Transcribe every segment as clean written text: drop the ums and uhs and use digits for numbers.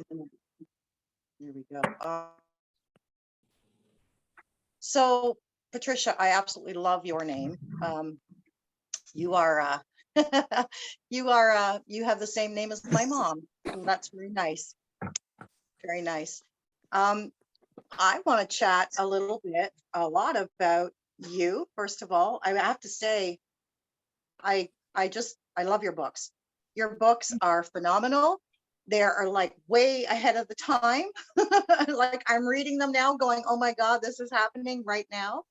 And then, here we go. So, Patricia, I absolutely love your name. You are, you have the same name as my mom. So that's very nice. Very nice. I want to chat a lot about you. First of all, I have to say, I love your books. Your books are phenomenal. They are like way ahead of the time. Like I'm reading them now going, oh my God, this is happening right now.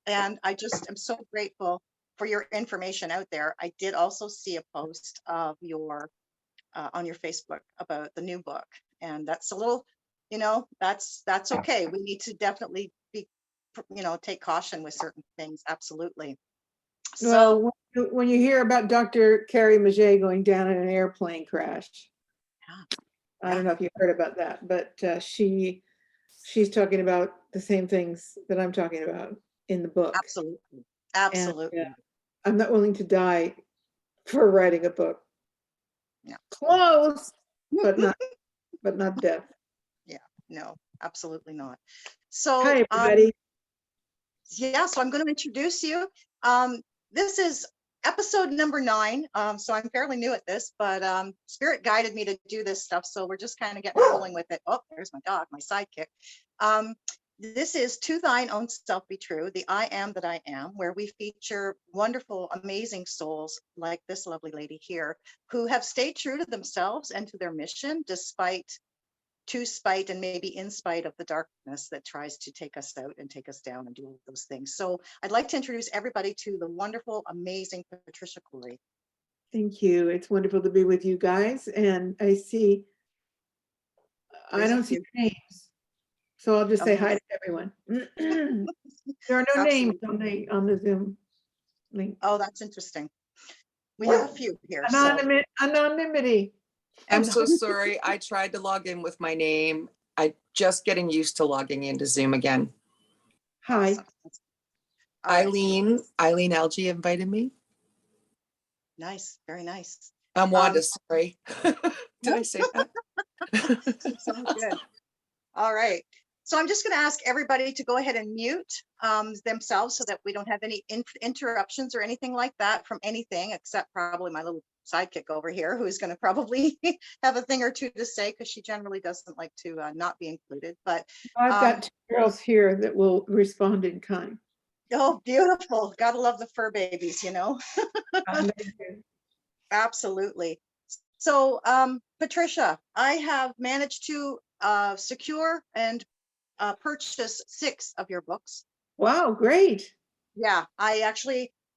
And I just am so grateful for your information out there. I did also see a post of your on your Facebook about the new book. And that's a little, that's okay. We need to definitely be, take caution with certain things. Absolutely. So when you hear about Dr. Carrie Maget going down in an airplane crash, I don't know if you heard about that, but she's talking about the same things that I'm talking about in the book. Absolutely. Absolutely. And, I'm not willing to die for writing a book. Yeah. Close, but not death. Yeah, no, absolutely not. So hi everybody. So I'm going to introduce you. This is episode number 9. So I'm fairly new at this, but Spirit guided me to do this stuff. So we're just kind of getting rolling with it. Oh, there's my dog, my sidekick. This is To Thine Own Self Be True, the I Am That I Am, where we feature wonderful, amazing souls like this lovely lady here who have stayed true to themselves and to their mission, to spite and maybe in spite of the darkness that tries to take us out and take us down and do all those things. So I'd like to introduce everybody to the wonderful, amazing Patricia Cori. Thank you. It's wonderful to be with you guys. And I don't see names. So I'll just say hi to everyone. There are no names on the Zoom link. Oh, that's interesting. We have a few here. Anonymity. I'm so sorry. I tried to log in with my name. I'm just getting used to logging into Zoom again. Hi. Eileen Algie invited me. Nice. Very nice. I'm Wanda, sorry. Did I say that? Sounds good. All right. So I'm just going to ask everybody to go ahead and mute themselves so that we don't have any interruptions or anything like that from anything, except probably my little sidekick over here, who's going to probably have a thing or two to say because she generally doesn't like to not be included. But I've got 2 girls here that will respond in kind. Oh, beautiful. Gotta love the fur babies, Absolutely. So, Patricia, I have managed to secure and purchase 6 of your books. Wow, great. Yeah,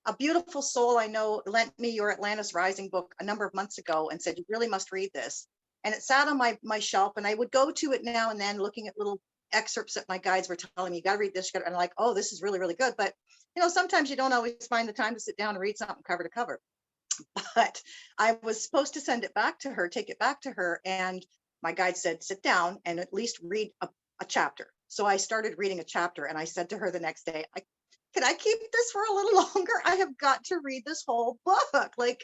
a beautiful soul I know lent me your Atlantis Rising book a number of months ago and said, you really must read this. And it sat on my shelf, and I would go to it now and then looking at little excerpts that my guides were telling me, you got to read this. And I'm like, oh, this is really, really good. But, sometimes you don't always find the time to sit down and read something cover to cover. But I was supposed to send it back to her, take it back to her. And my guide said, sit down and at least read a chapter. So I started reading a chapter, and I said to her the next day, can I keep this for a little longer? I have got to read this whole book. Like,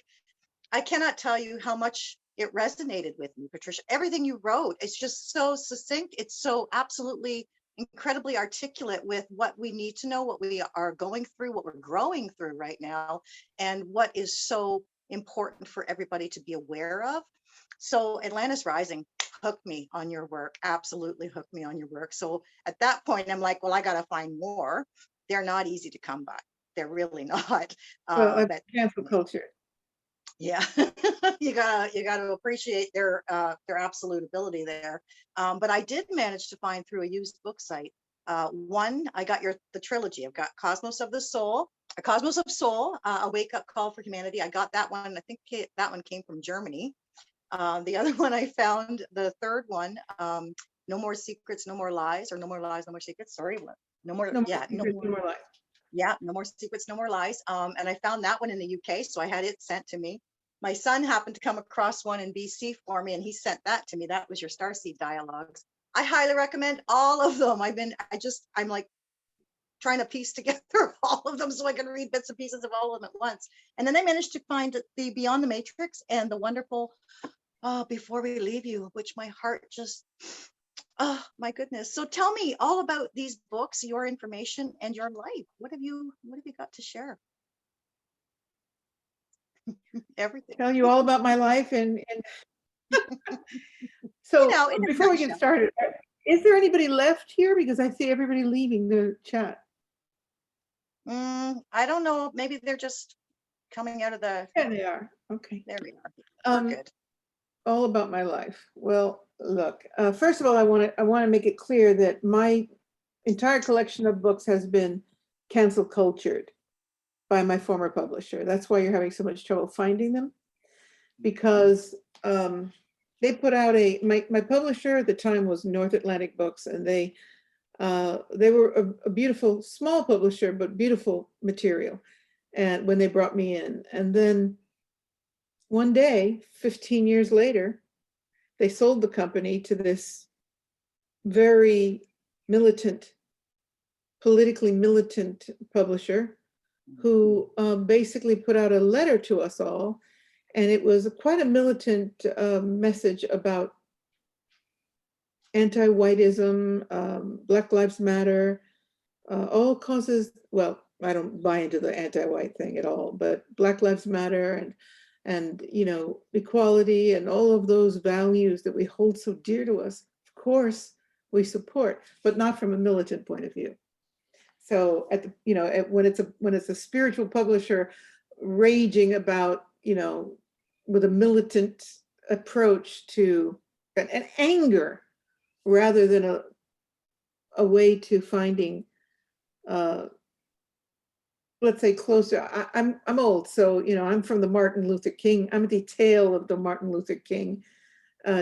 I cannot tell you how much it resonated with me, Patricia. Everything you wrote, it's just so succinct. It's so absolutely incredibly articulate with what we need to know, what we are going through, what we're growing through right now, and what is so important for everybody to be aware of. So Atlantis Rising hooked me on your work, absolutely hooked me on your work. So at that point, I'm like, well, I got to find more. They're not easy to come by. They're really not. Well, that's cancel culture. Yeah, you gotta appreciate their absolute ability there. But I did manage to find through a used book site. One, I got the trilogy. I've got Cosmos of Soul, A Wake Up Call for Humanity. I got that one. I think that one came from Germany. The other one I found, the third one, No More Secrets, No More Lies, or No More Lies, No More Secrets. Sorry, no more lies. Yeah, No More Secrets, No More Lies. And I found that one in the UK, so I had it sent to me. My son happened to come across one in BC for me, and he sent that to me. That was your Starseed Dialogues. I highly recommend all of them. I'm like trying to piece together all of them so I can read bits and pieces of all of them at once. And then I managed to find the Beyond the Matrix and the wonderful before we leave you, which my heart just, oh my goodness. So tell me all about these books, your information, and your life. What have you got to share? Everything. Tell you all about my life and so In a before we get nutshell. started, is there anybody left here? Because I see everybody leaving the chat. I don't know. Maybe they're just coming out of the. Yeah, they are. Okay. There we are. We're good. All about my life. Well, look, first of all, I want to make it clear that my entire collection of books has been cancel cultured by my former publisher. That's why you're having so much trouble finding them, because they put out my publisher at the time was North Atlantic Books, and they were a beautiful small publisher, but beautiful material. And when they brought me in, and then one day, 15 years later, they sold the company to this very militant, politically militant publisher who basically put out a letter to us all. And it was quite a militant message about anti-whiteism, Black Lives Matter, all causes, well, I don't buy into the anti-white thing at all, but Black Lives Matter and equality and all of those values that we hold so dear to us, of course we support, but not from a militant point of view. So when it's a spiritual publisher raging about, with a militant approach to an anger rather than a way to finding let's say closer. I'm old, so I'm from the Martin Luther King. I'm the tail of the Martin Luther King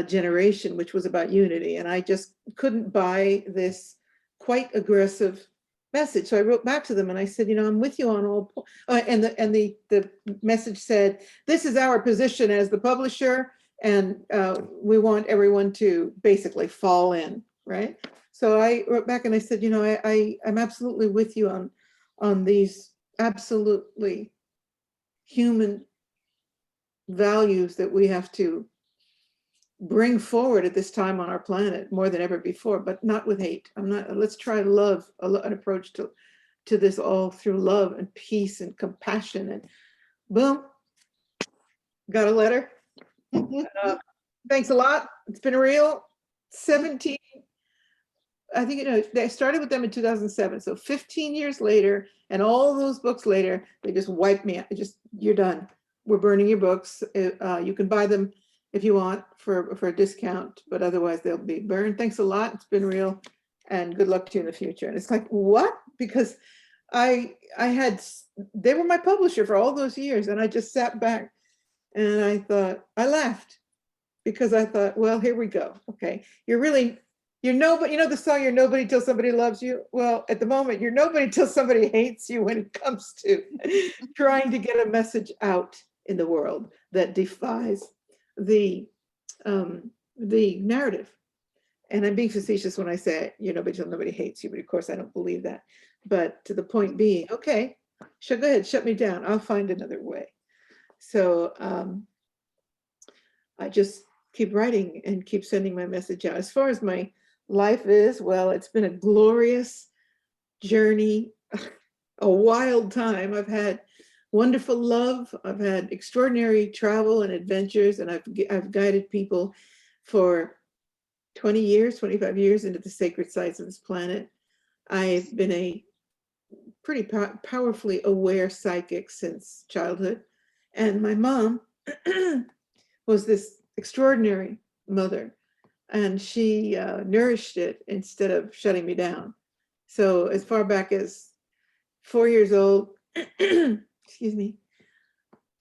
generation, which was about unity, and I just couldn't buy this quite aggressive message. So I wrote back to them and I said, I'm with you on all. And the message said, "This is our position as the publisher, and we want everyone to basically fall in." Right. So I wrote back and I said, I'm absolutely with you on these absolutely human values that we have to bring forward at this time on our planet more than ever before, but not with hate. Let's try love, an approach to this all through love and peace and compassion. And boom, got a letter. Thanks a lot. It's been real. 17, I think, they started with them in 2007. So 15 years later, and all those books later, they just wiped me out. You're done. We're burning your books. You can buy them if you want for a discount, but otherwise they'll be burned. Thanks a lot. It's been real, and good luck to you in the future. And it's like, what? Because they were my publisher for all those years, and I just sat back and I laughed because I thought, well, here we go. Okay, you're nobody. The song, "You're nobody till somebody loves you." Well, at the moment, you're nobody till somebody hates you when it comes to trying to get a message out in the world that defies the narrative. And I'm being facetious when I say you're nobody till nobody hates you, but of course I don't believe that. But to the point being, okay, go ahead, shut me down. I'll find another way. So I just keep writing and keep sending my message out. As far as my life is, well, it's been a glorious journey, a wild time. I've had wonderful love. I've had extraordinary travel and adventures, and I've guided people for 20 years, 25 years into the sacred sites of this planet. I've been a pretty powerfully aware psychic since childhood. And my mom was this extraordinary mother, and she nourished it instead of shutting me down. So as far back as 4 years old, excuse me,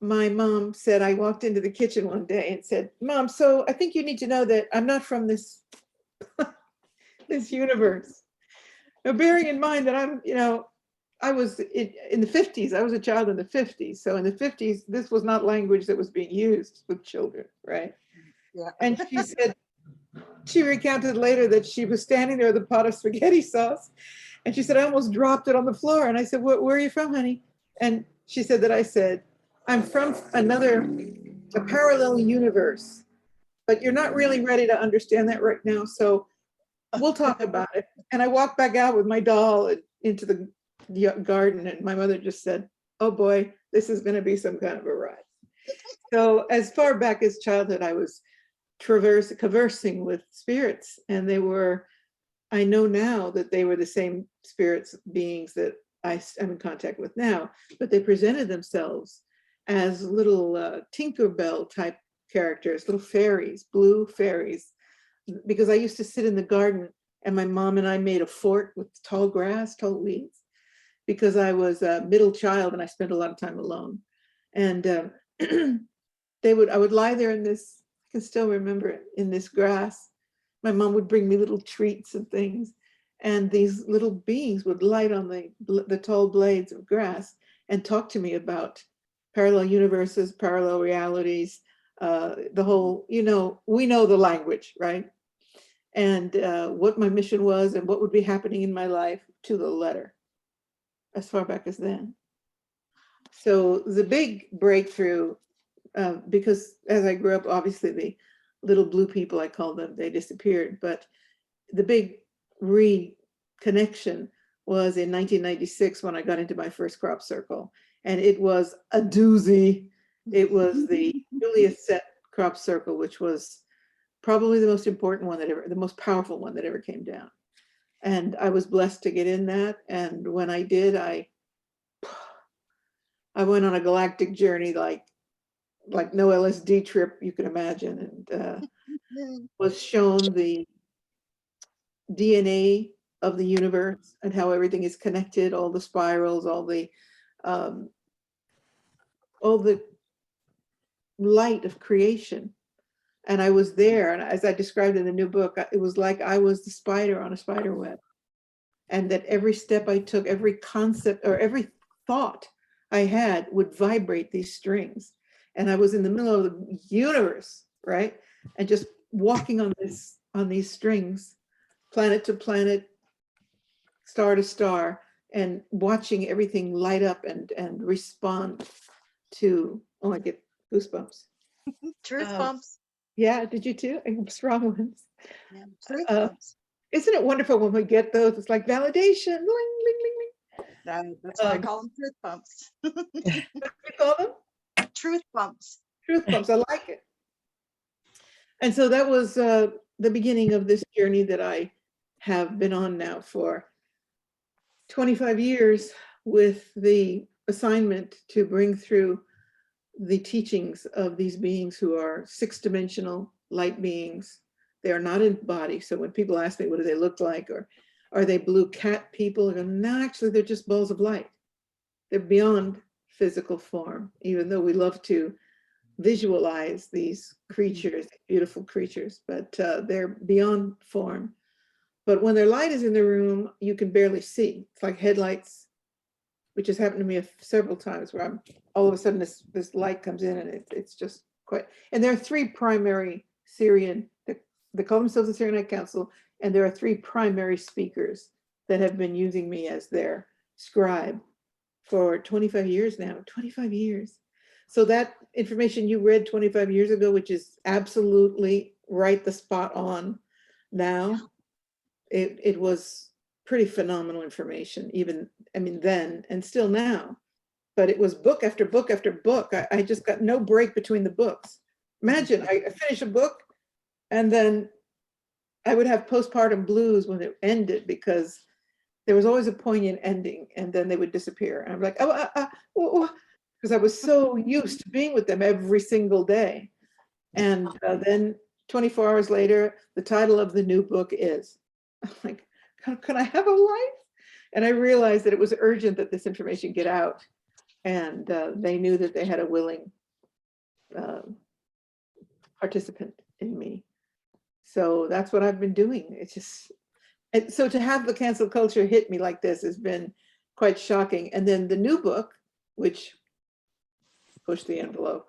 my mom said, I walked into the kitchen one day and said, "Mom, so I think you need to know that I'm not from this this universe." Now, bearing in mind that I was in the 50s, I was a child in the 50s. So in the 50s, this was not language that was being used with children, right? Yeah. And she recounted later that she was standing there with a pot of spaghetti sauce. And she said, "I almost dropped it on the floor." And I said, "Where are you from, honey?" And she said that I said, "I'm from a parallel universe but you're not really ready to understand that right now. So we'll talk about it. And I walked back out with my doll into the garden, and my mother just said, oh boy, this is going to be some kind of a ride. So as far back as childhood, I was conversing with spirits, and I know now that they were the same spirits beings that I'm in contact with now, but they presented themselves as little Tinkerbell type characters, little fairies, blue fairies, because I used to sit in the garden, and my mom and I made a fort with tall grass, tall weeds, because I was a middle child and I spent a lot of time alone. And I would lie there in this, I can still remember it, in this grass. My mom would bring me little treats and things, and these little beings would light on the tall blades of grass and talk to me about parallel universes, parallel realities, the whole, we know the language, right? And what my mission was and what would be happening in my life to the letter, as far back as then. So the big breakthrough, because as I grew up, obviously the little blue people, I call them, they disappeared. But the big reconnection was in 1996 when I got into my first crop circle. And it was a doozy. It was the Julius Set crop circle, which was probably the most important one the most powerful one that ever came down. And I was blessed to get in that. And when I did, I went on a galactic journey like no LSD trip you could imagine, and was shown the DNA of the universe and how everything is connected, all the spirals, all the light of creation. And I was there, and as I described in the new book, it was like I was the spider on a spider web, and that every step I took, every concept or every thought I had would vibrate these strings. And I was in the middle of the universe, right? And just walking on these strings, planet to planet, star to star, and watching everything light up and respond to, oh, I get goosebumps. Truth bumps. Yeah, did you too? Strong ones. Yeah, truth bumps. Isn't it wonderful when we get those? It's like validation. Ling, ling, ling, ling. That's why I call them truth bumps. What do you call them? Truth bumps. Truth bumps. I like it. And so that was the beginning of this journey that I have been on now for 25 years, with the assignment to bring through the teachings of these beings who are 6-dimensional light beings. They are not in body. So when people ask me, what do they look like? Or are they blue cat people? I go, no, actually, they're just balls of light. They're beyond physical form, even though we love to visualize these creatures, beautiful creatures, but they're beyond form. But when their light is in the room, you can barely see. It's like headlights, which has happened to me several times, where I'm all of a sudden this light comes in, and it's just quite. And there are 3 primary Sirian, they call themselves the Sirian Council, and there are 3 primary speakers that have been using me as their scribe for 25 years now. 25 years. So that information you read 25 years ago, which is absolutely right the spot on now, it was pretty phenomenal information, even, I mean, then and still now. But it was book after book after book. I just got no break between the books. Imagine, I finish a book, and then I would have postpartum blues when it ended, because there was always a poignant ending, and then they would disappear. And I'm like, because I was so used to being with them every single day. And then 24 hours later, the title of the new book is, I'm like, can I have a life? And I realized that it was urgent that this information get out. And they knew that they had a willing participant in me. So that's what I've been doing. It's just, and so to have the cancel culture hit me like this has been quite shocking. And then the new book, which pushed the envelope,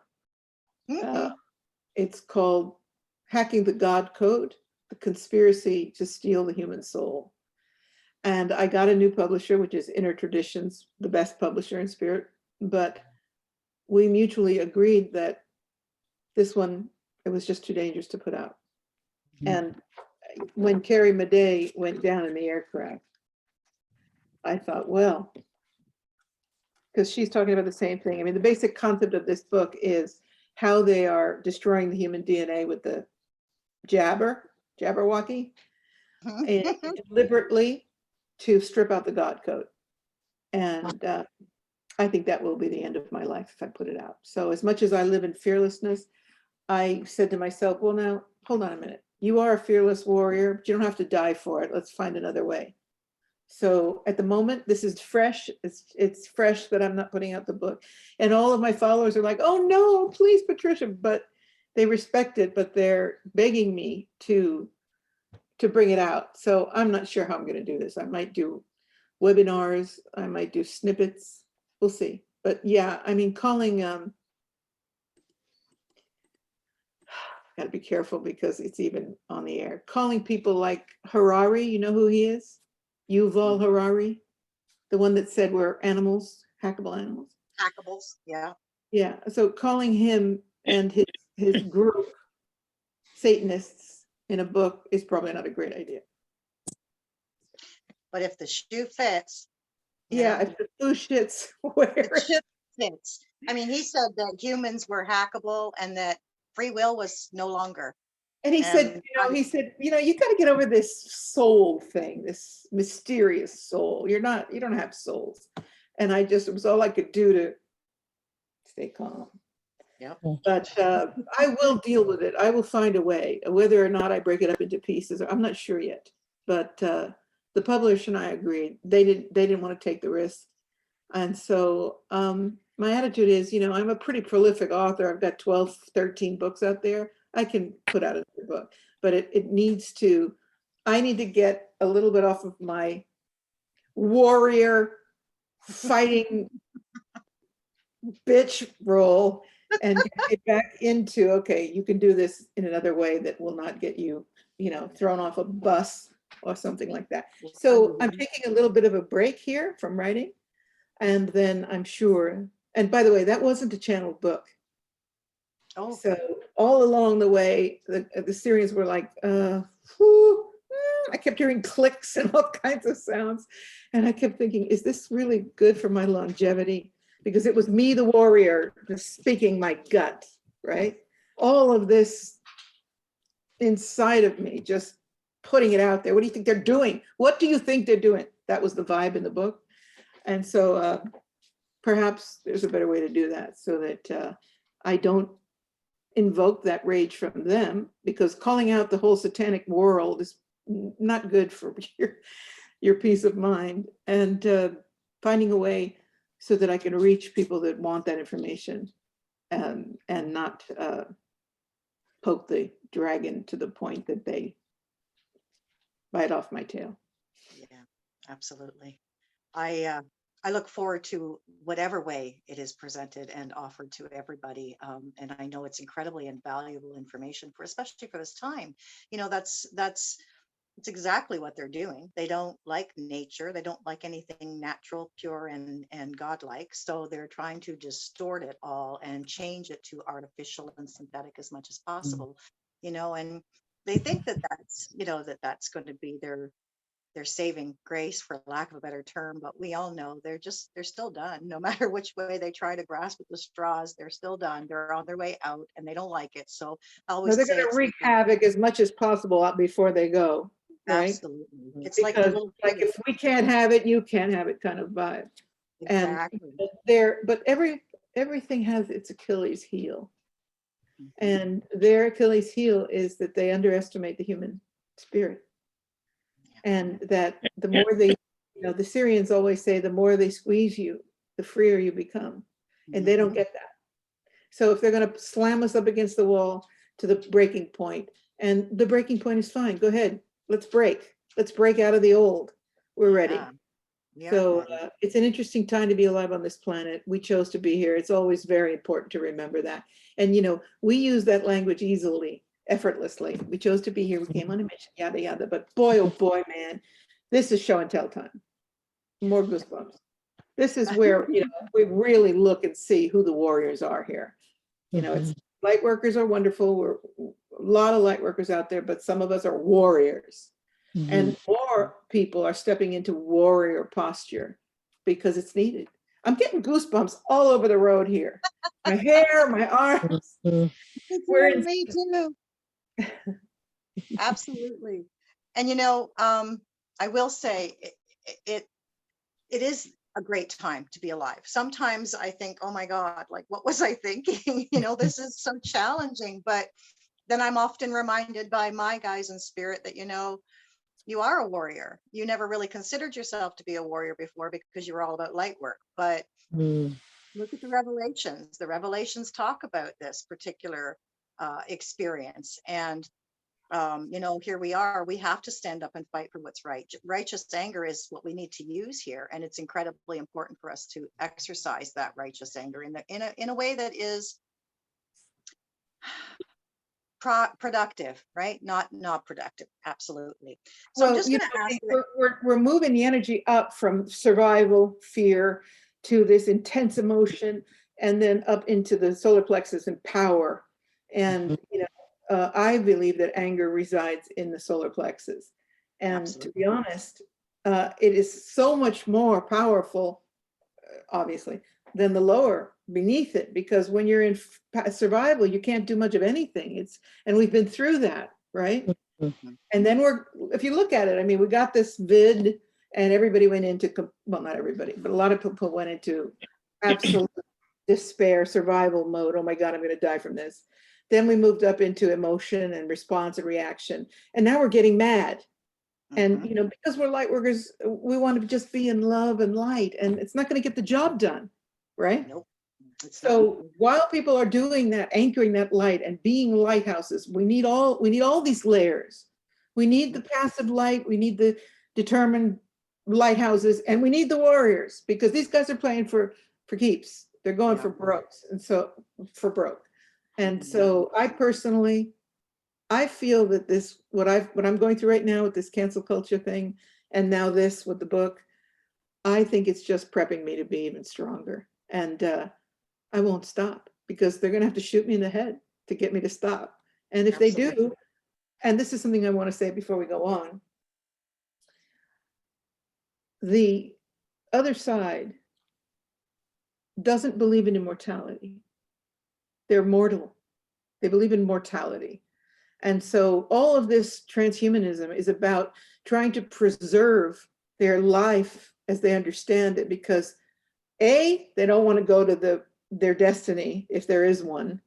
it's called Hacking the God Code, The Conspiracy to Steal the Human Soul. And I got a new publisher, which is Inner Traditions, the best publisher in spirit. But we mutually agreed that this one, It was just too dangerous to put out. And when Carrie Madej went down in the aircraft, I thought, well, because she's talking about the same thing. I mean, the basic concept of this book is how they are destroying the human DNA with the Jabberwocky, and deliberately to strip out the God code. And I think that will be the end of my life if I put it out. So as much as I live in fearlessness, I said to myself, well, now, hold on a minute. You are a fearless warrior, but you don't have to die for it. Let's find another way. So at the moment, this is fresh. It's fresh that I'm not putting out the book. And all of my followers are like, oh no, please, Patricia. But they respect it, but they're begging me to bring it out. So I'm not sure how I'm going to do this. I might do webinars. I might do snippets. We'll see. But yeah, I mean, calling, got to be careful because it's even on the air. Calling people like Harari, you know who he is? Yuval Harari, the one that said we're animals, hackable animals. Hackables, yeah. Yeah, so calling him and his group Satanists in a book is probably not a great idea. But if the shoe fits. you Yeah, know, if the blue shits wear it it. should fits. I mean, he said that humans were hackable and that free will was no longer. And he said, And you got to get over this soul thing, this mysterious soul. You don't have souls. And it was all I could do to stay calm. Yep. But I will deal with it. I will find a way. Whether or not I break it up into pieces, I'm not sure yet. But the publisher and I agreed. They didn't want to take the risk. And so my attitude is, I'm a pretty prolific author. I've got 12, 13 books out there. I can put out another book, but I need to get a little bit off of my warrior fighting bitch role and get back into, okay, you can do this in another way that will not get you, thrown off a bus or something like that. So I'm taking a little bit of a break here from writing. And then I'm sure, and by the way, that wasn't a channeled book. Oh, So all along the way, the Sirians were like, I kept hearing clicks and all kinds of sounds. And I kept thinking, is this really good for my longevity? Because it was me, the warrior, just speaking my gut, right? All of this inside of me, just putting it out there. What do you think they're doing? What do you think they're doing? That was the vibe in the book. And so perhaps there's a better way to do that so that I don't invoke that rage from them, because calling out the whole satanic world is not good for your peace of mind, and finding a way so that I can reach people that want that information and not poke the dragon to the point that they bite off my tail. yeah, absolutely. I look forward to whatever way it is presented and offered to everybody. And I know it's incredibly invaluable information especially for this time. That's exactly what they're doing. They don't like nature. They don't like anything natural, pure, and godlike. So they're trying to distort it all and change it to artificial and synthetic as much as possible. And they think that that's going to be their saving grace, for lack of a better term, but we all know they're still done. No matter which way they try to grasp at the straws, they're still done. They're on their way out and they don't like it. So I always They're say going to wreak havoc as much as possible out before they go, right? Absolutely. It's Because like the little if we can't have it, you can't have it kind of vibe. exactly. But everything has its Achilles heel. And their Achilles heel is that they underestimate the human spirit. And that the more they, the Syrians always say, the more they squeeze you, the freer you become. And they don't get that. So if they're going to slam us up against the wall to the breaking point, and the breaking point is fine, go ahead, let's break out of the old. We're ready. Yeah. So it's an interesting time to be alive on this planet. We chose to be here. It's always very important to remember that. And, we use that language easily, effortlessly. We chose to be here. We came on a mission, yada, yada. But boy, oh boy, man, this is show and tell time. More goosebumps. This is where, we really look and see who the warriors are here. It's light workers are wonderful. We're a lot of light workers out there, but some of us are warriors. And more people are stepping into warrior posture because it's needed. I'm getting goosebumps all over the road here. My hair, my arms. We're in, Me too. Absolutely. And I will say it is a great time to be alive. Sometimes I think, oh my God, like what was I thinking? This is so challenging. But then I'm often reminded by my guys in spirit that, you are a warrior. You never really considered yourself to be a warrior before because you were all about light work. But look at the revelations. The revelations talk about this particular experience. And here we are. We have to stand up and fight for what's right. Righteous anger is what we need to use here, and it's incredibly important for us to exercise that righteous anger in a way that is productive, right? Not productive. Absolutely. So I'm just going to ask. We're moving the energy up from survival, fear, to this intense emotion, and then up into the solar plexus and power. And I believe that anger resides in the solar plexus. And Absolutely. to be honest, it is so much more powerful, obviously, than the lower beneath it, because when you're in survival, you can't do much of anything. And we've been through that, right? And then if you look at it, I mean, we got this vid and everybody went into, well, not everybody, but a lot of people went into absolute despair, survival mode. Oh my God, I'm going to die from this. Then we moved up into emotion and response and reaction. And now we're getting mad. And, because we're light workers, we want to just be in love and light, and it's not going to get the job done, right? Nope. So while people are doing that, anchoring that light and being lighthouses, we need all these layers. We need the passive light, we need the determined lighthouses, and we need the warriors, because these guys are playing for keeps. They're going for broke, and so for broke. And so I personally, I feel that this, what I'm going through right now with this cancel culture thing, and now this with the book, I think it's just prepping me to be even stronger. And I won't stop, because they're going to have to shoot me in the head to get me to stop. And if they do, and this is something I want to say before we go on, the other side doesn't believe in immortality. They're mortal. They believe in mortality. And so all of this transhumanism is about trying to preserve their life as they understand it, because A, they don't want to go to their destiny, if there is one,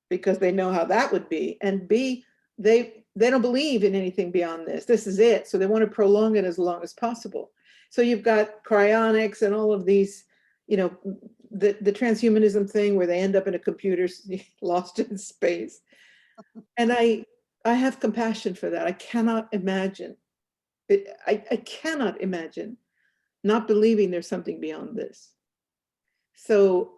because they know how that would be. And B, they don't believe in anything beyond this. This is it. So they want to prolong it as long as possible. So you've got cryonics and all of these, the transhumanism thing where they end up in a computer lost in space. And I have compassion for that. I cannot imagine it. I cannot imagine not believing there's something beyond this. So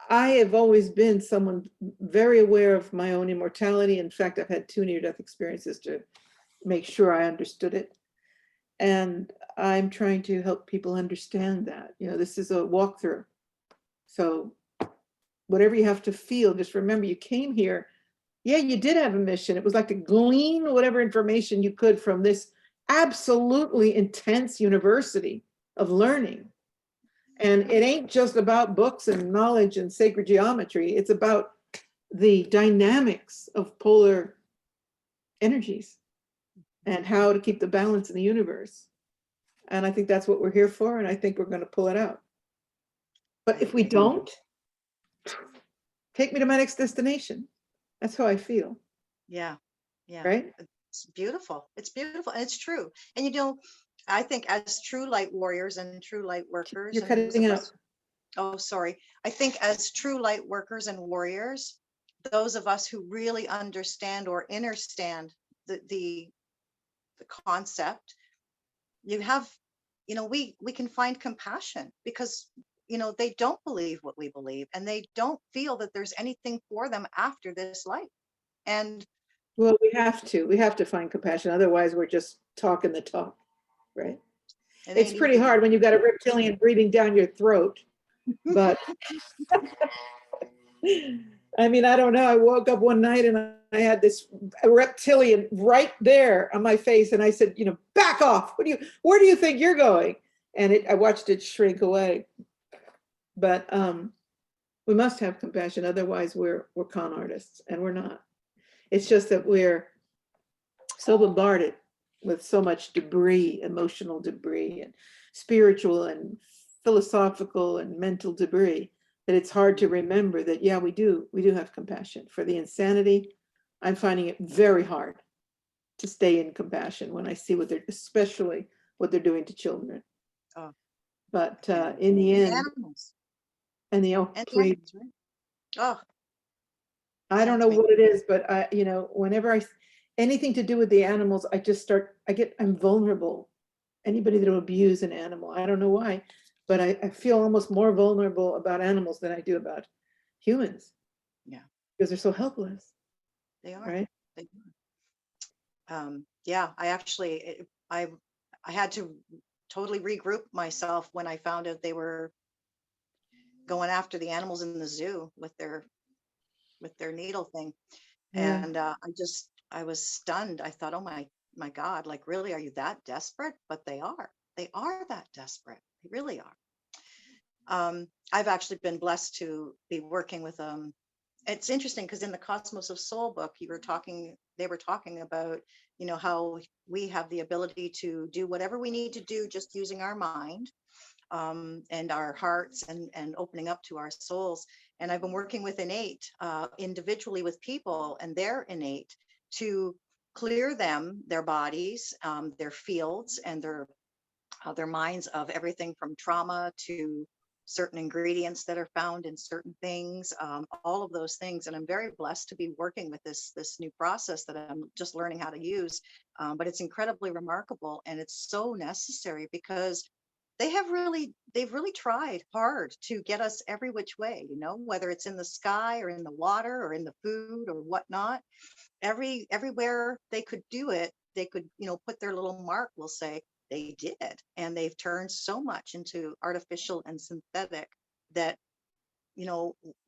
I have always been someone very aware of my own immortality. In fact, I've had 2 near-death experiences to make sure I understood it. And I'm trying to help people understand that. This is a walkthrough. So whatever you have to feel, just remember you came here. Yeah, you did have a mission. It was like to glean whatever information you could from this absolutely intense university of learning. And it ain't just about books and knowledge and sacred geometry. It's about the dynamics of polar energies and how to keep the balance in the universe. And I think that's what we're here for. And I think we're going to pull it out. But if we don't, take me to my next destination. That's how I feel. Yeah. Right? It's beautiful. It's beautiful. And it's true. And I think as true light warriors and true light workers. You're cutting out. Oh, sorry. I think as true light workers and warriors, those of us who really understand or understand the concept, we can find compassion, because they don't believe what we believe, and they don't feel that there's anything for them after this life. And well, we have to find compassion. Otherwise, we're just talking the talk, right? It's pretty hard when you've got a reptilian breathing down your throat, but I mean, I don't know. I woke up one night and I had this reptilian right there on my face. And I said, back off. Where do you think you're going? And I watched it shrink away. But we must have compassion. Otherwise we're con artists, and we're not. It's just that we're so bombarded with so much debris, emotional debris and spiritual and philosophical and mental debris, that it's hard to remember that, yeah, we do have compassion. For the insanity, I'm finding it very hard to stay in compassion when I see especially what they're doing to children. Oh. But in the end, animals. and the And the animals, right? Oh, I don't know what it is, but whenever anything to do with the animals, I'm vulnerable. Anybody that will abuse an animal, I don't know why, but I feel almost more vulnerable about animals than I do about humans. Yeah. Because they're so helpless. They are. Right? They are. Yeah, I had to totally regroup myself when I found out they were going after the animals in the zoo with their needle thing. Yeah. And I was stunned. I thought, oh my God, like, really, are you that desperate? But they are that desperate. They really are. I've actually been blessed to be working with it's interesting because in the Cosmos of Soul book, they were talking about, how we have the ability to do whatever we need to do just using our mind, and our hearts, and opening up to our souls. And I've been working with innate, individually with people and their innate, to clear their bodies, their fields, and their minds of everything from trauma to certain ingredients that are found in certain things, all of those things. And I'm very blessed to be working with this new process that I'm just learning how to use. But it's incredibly remarkable, and it's so necessary, because they've really tried hard to get us every which way, whether it's in the sky or in the water or in the food or whatnot. Everywhere they could do it, they could, put their little mark, we'll say. They did. And they've turned so much into artificial and synthetic that,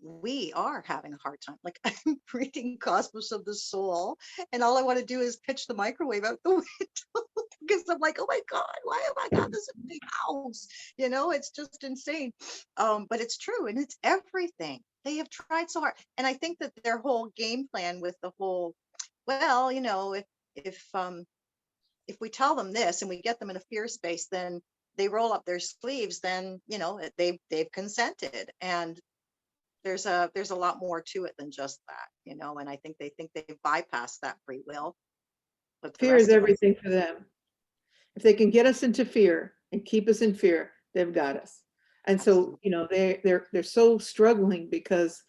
we are having a hard time. Like, I'm reading Cosmos of the Soul, and all I want to do is pitch the microwave out the window because I'm like, oh my God, why have I got this big house? It's just insane. But it's true, and it's everything. They have tried so hard. And I think that their whole game plan with the whole, well, if we tell them this and we get them in a fear space, then they roll up their sleeves, then, they've consented. And there's a lot more to it than just that, and I think they've bypassed that free will. But the Fear is rest of us, everything for them. If they can get us into fear and keep us in fear, they've got us. And so, they're so struggling, because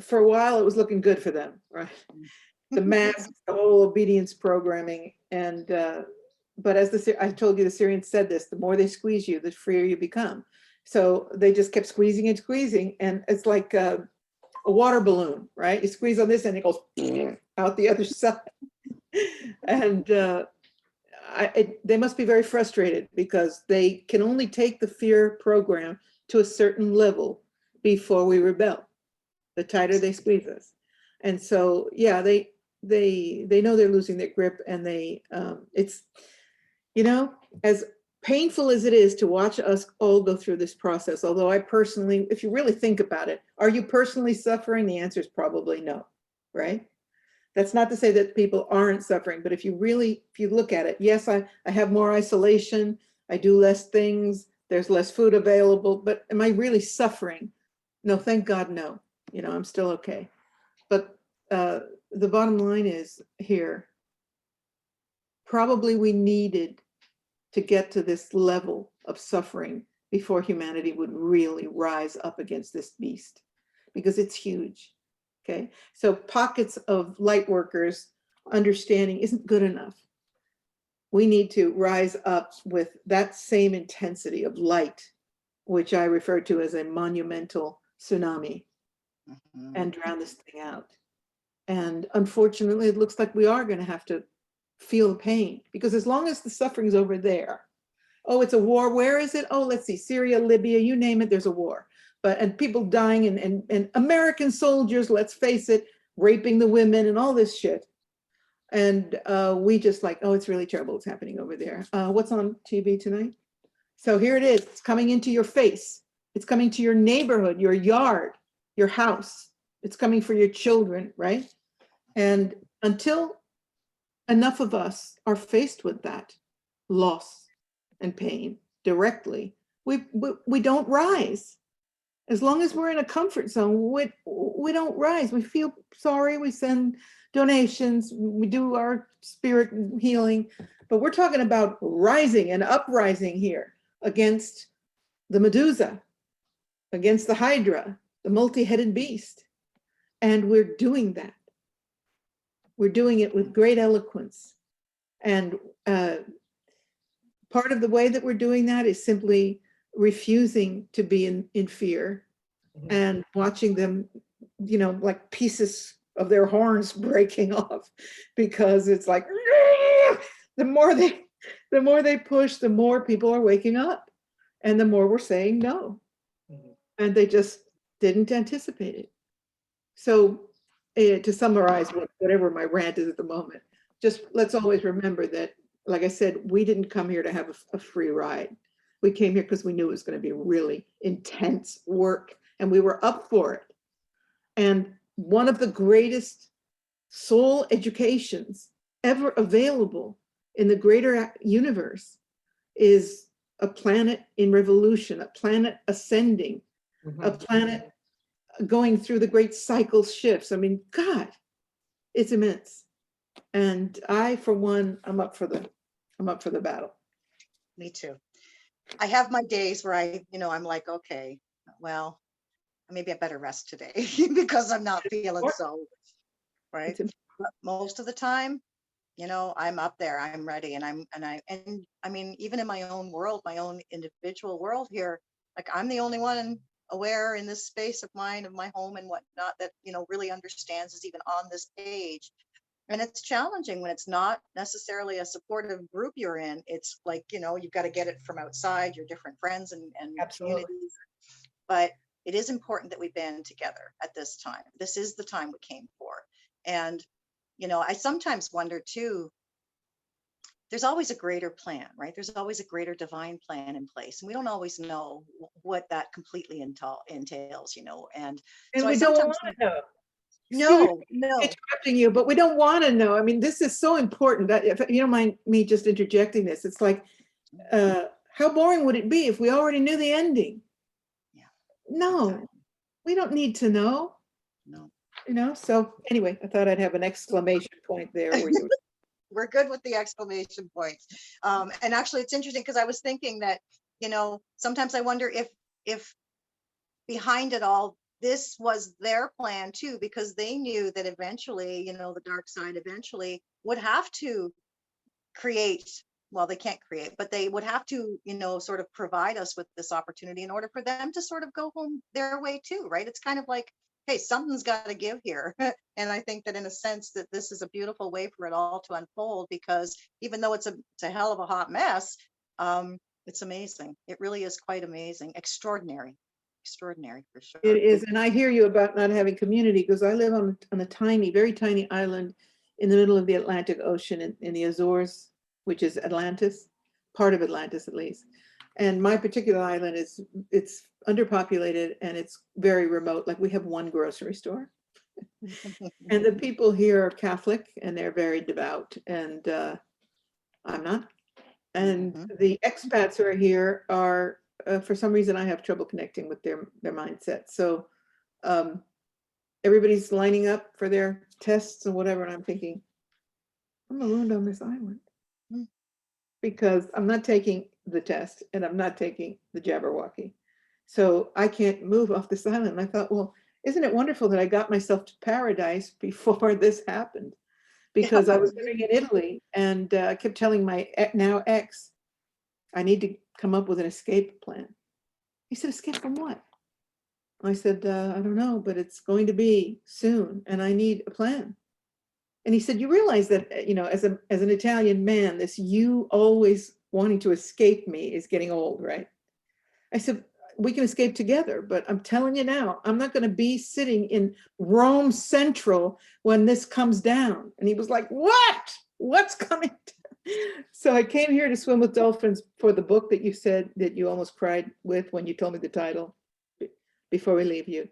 for a while it was looking good for them, right? The masks, the whole obedience programming. And but as I told you, the Sirians said this: the more they squeeze you, the freer you become. So they just kept squeezing and squeezing, and it's like a water balloon, right? You squeeze on this and it goes out the other side. And they must be very frustrated, because they can only take the fear program to a certain level before we rebel. The tighter they squeeze us. And so, yeah, they know they're losing their grip, and it's, as painful as it is to watch us all go through this process, although I personally, if you really think about it, are you personally suffering? The answer is probably no, right? That's not to say that people aren't suffering, but if you look at it, yes, I have more isolation, I do less things, there's less food available, but am I really suffering? No, thank God, no. I'm still okay. But the bottom line is here, probably we needed to get to this level of suffering before humanity would really rise up against this beast, because it's huge. Okay, so pockets of light workers understanding isn't good enough. We need to rise up with that same intensity of light, which I refer to as a monumental tsunami, and drown this thing out. And unfortunately, it looks like we are going to have to feel the pain, because as long as the suffering's over there, oh, it's a war. Where is it? Oh, let's see, Syria, Libya, you name it, there's a war. and people dying and American soldiers, let's face it, raping the women and all this shit. And we just like, oh, it's really terrible what's happening over there. What's on TV tonight? So here it is. It's coming into your face. It's coming to your neighborhood, your yard, your house. It's coming for your children, right? And until enough of us are faced with that loss and pain directly, we don't rise. As long as we're in a comfort zone, we don't rise. We feel sorry. We send donations. We do our spirit healing. But we're talking about rising and uprising here against the Medusa, against the Hydra, the multi-headed beast. And we're doing that. We're doing it with great eloquence. And part of the way that we're doing that is simply refusing to be in fear and watching them, you know, like pieces of their horns breaking off, because it's like, the more they push, the more people are waking up and the more we're saying no. And they just didn't anticipate it. So to summarize whatever my rant is at the moment, just let's always remember that, like I said, we didn't come here to have a free ride. We came here because we knew it was going to be really intense work and we were up for it. And one of the greatest soul educations ever available in the greater universe is a planet in revolution, a planet ascending, a planet going through the great cycle shifts. I mean, God, it's immense. And I, for one, I'm up for the battle. Me too. I have my days where I'm like, okay, well, maybe I better rest today because I'm not feeling so right. But most of the time, I'm up there, I'm ready, and I mean, even in my own world, my own individual world here, like I'm the only one aware in this space of mine, of my home and whatnot, that really understands is even on this page. And it's challenging when it's not necessarily a supportive group you're in. It's like, you've got to get it from outside, your different friends and communities. But it is important that we band together at this time. This is the time we came for. And, I sometimes wonder too, there's always a greater plan, right? There's always a greater divine plan in place. And we don't always know what that completely entails, and so we don't want to know. No. Interrupting you, but we don't want to know. I mean, this is so important that if you don't mind me just interjecting this, it's like, how boring would it be if we already knew the ending? Yeah. No, exactly. We don't need to know. No. So anyway, I thought I'd have an exclamation point there. Where you We're good with the exclamation points. And actually it's interesting because I was thinking that, sometimes I wonder if behind it all, this was their plan too, because they knew that eventually, the dark side eventually would have to create, well, they can't create, but they would have to, sort of provide us with this opportunity in order for them to sort of go home their way too, right? It's kind of like, hey, something's got to give here. And I think that in a sense that this is a beautiful way for it all to unfold, because even though it's a hell of a hot mess, it's amazing. It really is quite amazing. Extraordinary for sure. It is. And I hear you about not having community, because I live on a tiny, very tiny island in the middle of the Atlantic Ocean in the Azores, which is Atlantis, part of Atlantis at least. And my particular island it's underpopulated and it's very remote. Like we have one grocery store. And the people here are Catholic and they're very devout, and I'm not. And the expats who are here are, for some reason, I have trouble connecting with their mindset. So everybody's lining up for their tests and whatever. And I'm thinking, I'm marooned on this island because I'm not taking the test and I'm not taking the Jabberwocky. So I can't move off this island. And I thought, well, isn't it wonderful that I got myself to paradise before this happened? Because I was living in Italy and I kept telling my now ex, I need to come up with an escape plan. He said, escape from what? I said, I don't know, but it's going to be soon and I need a plan. And he said, you realize that, as an Italian man, this you always wanting to escape me is getting old, right? I said, we can escape together, but I'm telling you now, I'm not going to be sitting in Rome Central when this comes down. And he was like, what's coming down? So I came here to swim with dolphins for the book that you said that you almost cried with when you told me the title before we leave you,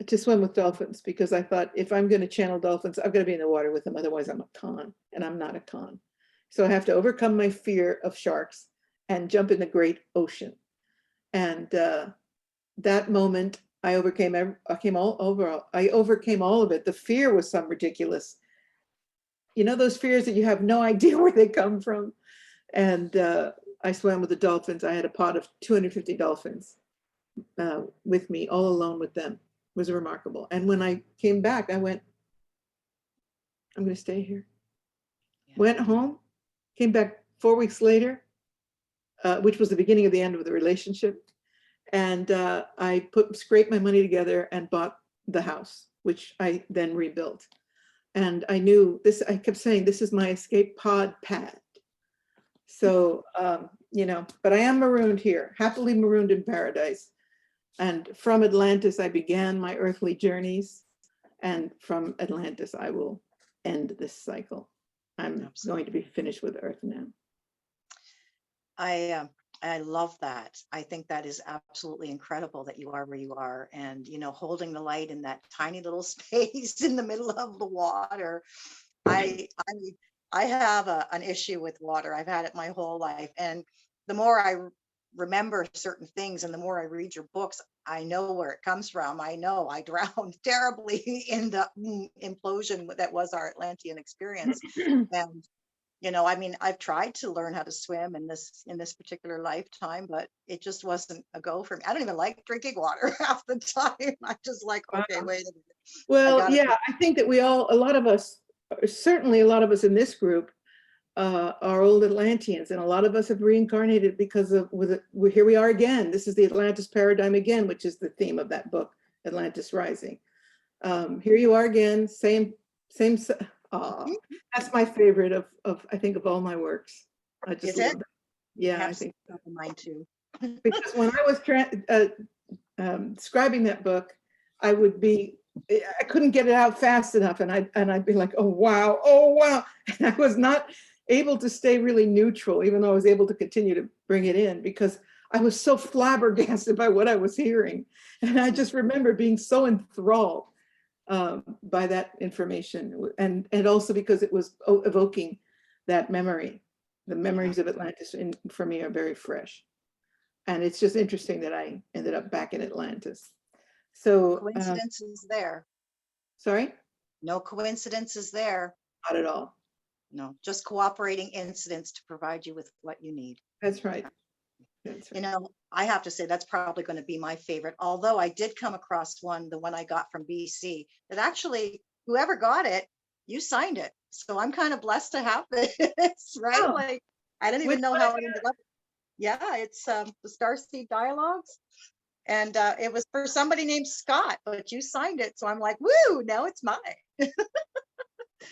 to swim with dolphins, because I thought if I'm going to channel dolphins, I've got to be in the water with them. Otherwise I'm a con, and I'm not a con. So I have to overcome my fear of sharks and jump in the great ocean. And that moment, I overcame all of it. The fear was some ridiculous, those fears that you have no idea where they come from. And I swam with the dolphins. I had a pod of 250 dolphins with me, all alone with them. It was remarkable. And when I came back, I went, I'm going to stay here. Yeah. Went home, came back 4 weeks later, which was the beginning of the end of the relationship. And I scraped my money together and bought the house, which I then rebuilt. And I knew this, I kept saying, this is my escape pod pad. So, but I am marooned here, happily marooned in paradise. And from Atlantis, I began my earthly journeys. And from Atlantis, I will end this cycle. I'm going to be finished with Earth now. I love that. I think that is absolutely incredible that you are where you are, and holding the light in that tiny little space in the middle of the water. I have an issue with water. I've had it my whole life, and the more I remember certain things and the more I read your books, I know where it comes from. I know I drowned terribly in the implosion that was our Atlantean experience. And I've tried to learn how to swim in this particular lifetime, but it just wasn't a go for me. I don't even like drinking water half the time. I'm just like, okay, wait a minute. Well, yeah, I think that a lot of us, certainly a lot of us in this group, are old Atlanteans, and a lot of us have reincarnated because of here we are again. This is the Atlantis paradigm again, which is the theme of that book, Atlantis Rising. Here you are again, same. That's my favorite of I think of all my works. I just love it. Yeah, I think so. Mine too. Because when I was scribing that book, I couldn't get it out fast enough, and I'd be like, oh wow, and I was not able to stay really neutral, even though I was able to continue to bring it in, because I was so flabbergasted by what I was hearing, and I just remember being so enthralled by that information, and also because it was evoking that memory. The memories of Atlantis for me are very fresh, and it's just interesting that I ended up back in Atlantis. So coincidences there. Sorry? No coincidences there. Not at all. No, just cooperating incidents to provide you with what you need. That's right. That's right. I have to say that's probably going to be my favorite, although I did come across the one I got from BC, that actually whoever got it, you signed it. So I'm kind of blessed to have this, right? Oh, like I didn't even know how it ended up. Yeah, it's the Starseed Dialogues. And it was for somebody named Scott, but you signed it. So I'm like, woo, now it's mine.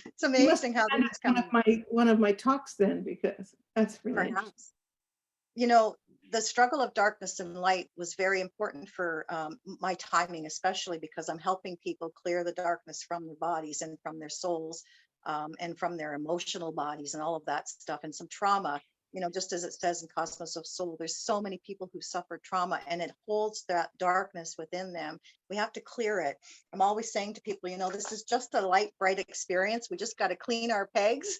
It's amazing how this is coming. One of my talks then, because that's really perhaps. The struggle of darkness and light was very important for my timing, especially because I'm helping people clear the darkness from their bodies and from their souls and from their emotional bodies and all of that stuff, and some trauma. Just as it says in Cosmos of Soul, there's so many people who suffer trauma, and it holds that darkness within them. We have to clear it. I'm always saying to people, this is just a light, bright experience. We just got to clean our pegs.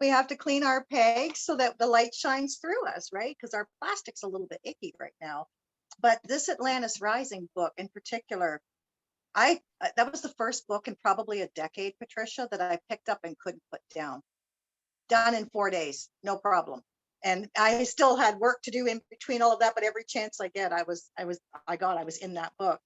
We have to clean our pegs so that the light shines through us, right? Because our plastic's a little bit icky right now. But this Atlantis Rising book in particular, that was the first book in probably a decade, Patricia, that I picked up and couldn't put down. Done in 4 days, no problem. And I still had work to do in between all of that, but every chance I get, I was in that book.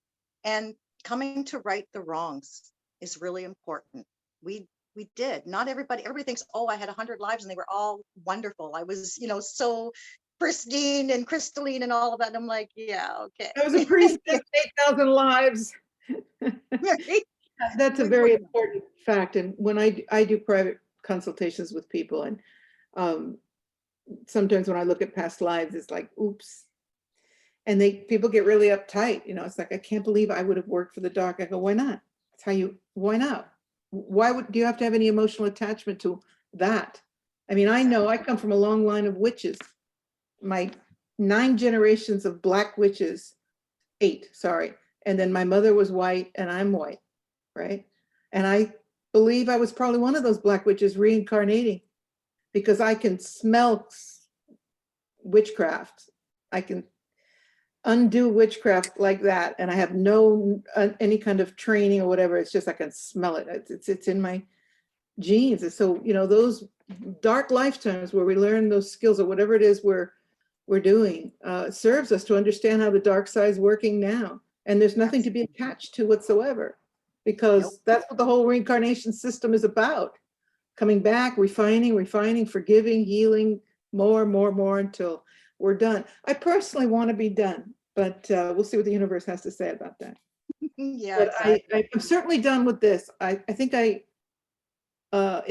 And coming to right the wrongs is really important. We did. Not everybody thinks, oh, I had 100 lives and they were all wonderful. I was, so pristine and crystalline and all of that. And I'm like, yeah, okay. I was a priest, 8,000 lives. That's a very important fact. And when I do private consultations with people, and sometimes when I look at past lives, it's like, oops. And people get really uptight, you know, it's like, I can't believe I would have worked for the dark. I go, why not? That's why not? Do you have to have any emotional attachment to that? I mean, I know I come from a long line of witches. My 9 generations of black witches, 8, sorry. And then my mother was white and I'm white, right? And I believe I was probably one of those black witches reincarnating, because I can smell witchcraft. I can undo witchcraft like that, and I have no any kind of training or whatever. It's just I can smell it. It's in my genes. And so, you know, those dark lifetimes where we learn those skills or whatever it is we're doing serves us to understand how the dark side is working now. And there's nothing to be attached to whatsoever, because that's what the whole reincarnation system is about. Coming back, refining, forgiving, healing, more until we're done. I personally want to be done, but we'll see what the universe has to say about that. Yeah, But exactly. I'm certainly done with this. I think in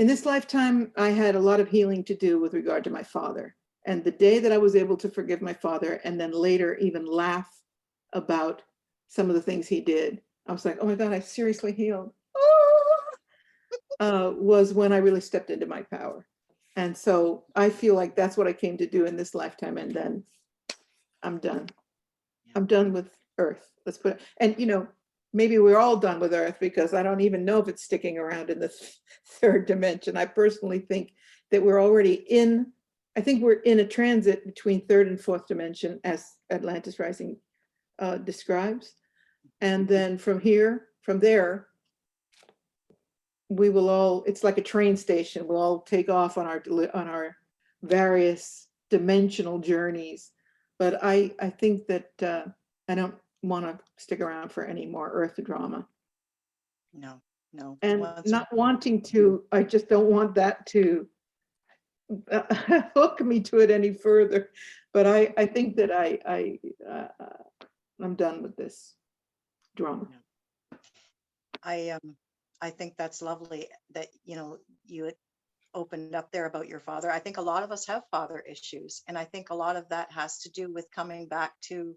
this lifetime, I had a lot of healing to do with regard to my father. And the day that I was able to forgive my father and then later even laugh about some of the things he did, I was like, oh my God, I seriously healed. Was when I really stepped into my power. And so I feel like that's what I came to do in this lifetime. And then I'm done. I'm done with Earth. Let's put it, and you know, maybe we're all done with Earth, because I don't even know if it's sticking around in the third dimension. I personally think that we're already I think we're in a transit between third and fourth dimension, as Atlantis Rising describes. And then from there, we will all, it's like a train station. We'll all take off on our various dimensional journeys. But I think that I don't want to stick around for any more Earth drama. No. And Once not wanting to, I just don't want that to hook me to it any further. But I think that I'm done with this drama. I think that's lovely that, you know, you had opened up there about your father. I think a lot of us have father issues. And I think a lot of that has to do with coming back to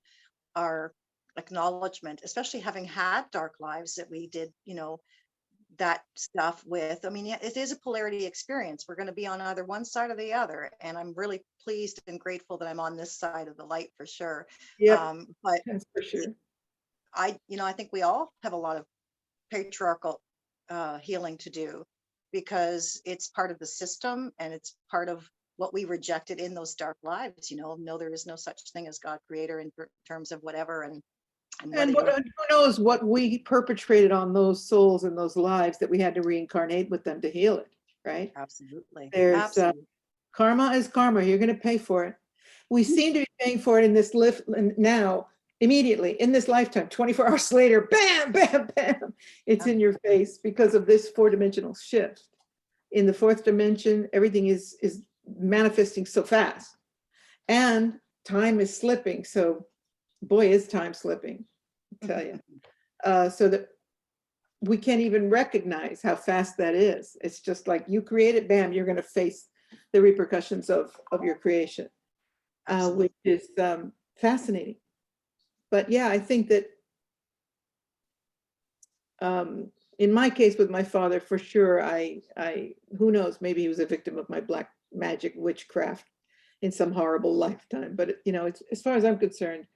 our acknowledgement, especially having had dark lives that we did, you know, that stuff with. I mean, yeah, it is a polarity experience. We're going to be on either one side or the other. And I'm really pleased and grateful that I'm on this side of the light for sure. Yep, But that's for sure. I think we all have a lot of patriarchal healing to do, because it's part of the system and it's part of what we rejected in those dark lives. You know, no, there is no such thing as God creator in terms of whatever. And And who knows what we perpetrated on those souls and those lives that we had to reincarnate with them to heal it, right? Absolutely. There's Absolutely. karma is karma. You're going to pay for it. We seem to be paying for it in this lift now, immediately, in this lifetime. 24 hours later, bam, bam, bam, it's in your face because of this 4-dimensional shift. In the 4th dimension, everything is manifesting so fast, and time is slipping. So boy, is time slipping, I tell you. So that we can't even recognize how fast that is. It's just like you create it, bam, you're going to face the repercussions of your creation, which is fascinating. But yeah, I think that in my case with my father, for sure, who knows, maybe he was a victim of my black magic witchcraft in some horrible lifetime. But you know, it's, as far as I'm concerned,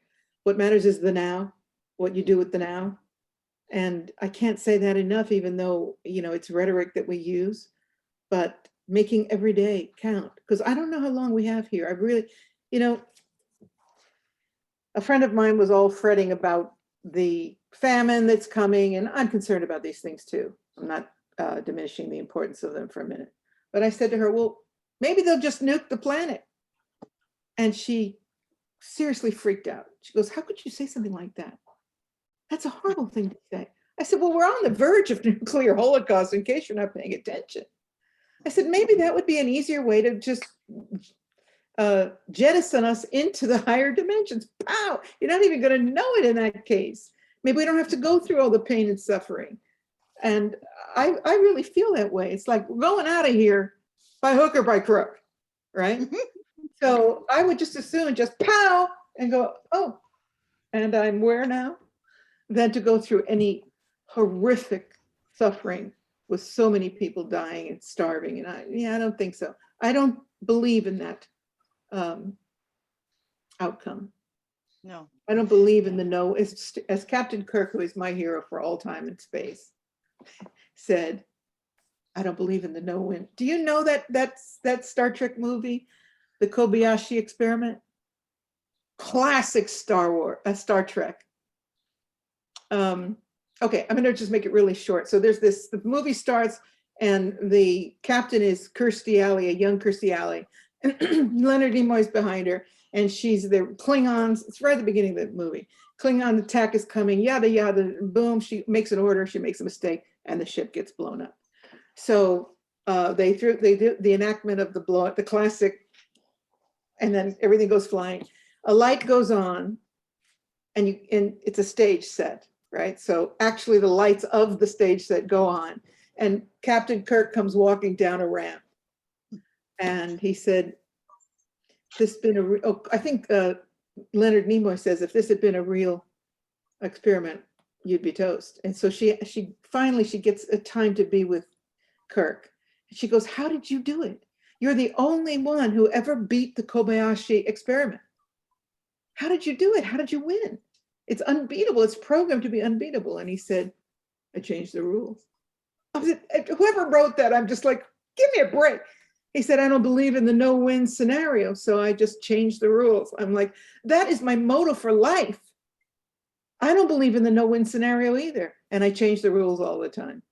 what matters is the now, what you do with the now. And I can't say that enough, even though, you know, it's rhetoric that we use, but making every day count, because I don't know how long we have here. I really, you know, a friend of mine was all fretting about the famine that's coming, and I'm concerned about these things too. I'm not diminishing the importance of them for a minute. But I said to her, well, maybe they'll just nuke the planet. And she seriously freaked out. She goes, how could you say something like that? That's a horrible thing to say. I said, well, we're on the verge of nuclear holocaust, in case you're not paying attention. I said, maybe that would be an easier way to just jettison us into the higher dimensions. Pow! You're not even going to know it in that case. Maybe we don't have to go through all the pain and suffering. And I really feel that way. It's like we're going out of here by hook or by crook, right? So I would just as soon just pow and go, oh, and I'm where now, than to go through any horrific suffering with so many people dying and starving. And I don't think so. I don't believe in that outcome. No. I don't believe in the no, as Captain Kirk, who is my hero for all time and space, said, I don't believe in the no win. Do you know that Star Trek movie, the Kobayashi Experiment? Classic Star Trek. Okay, I'm gonna just make it really short. So there's this, the movie starts and the captain is Kirstie Alley, a young Kirstie Alley. Leonard Nimoy's behind her and she's the Klingons. It's right at the beginning of the movie. Klingon attack is coming, yada, yada, boom, she makes an order, she makes a mistake and the ship gets blown up. So they do the enactment of the blow up, the classic, and then everything goes flying. A light goes on and it's a stage set, right? So actually the lights of the stage set go on and Captain Kirk comes walking down a ramp. And he said, this been I think Leonard Nimoy says, if this had been a real experiment, you'd be toast. And so she finally gets a time to be with Kirk. And she goes, how did you do it? You're the only one who ever beat the Kobayashi experiment. How did you do it? How did you win? It's unbeatable. It's programmed to be unbeatable. And he said, I changed the rules. Whoever wrote that, I'm just like, give me a break. He said, I don't believe in the no-win scenario, so I just changed the rules. I'm like, that is my motto for life. I don't believe in the no-win scenario either. And I change the rules all the time.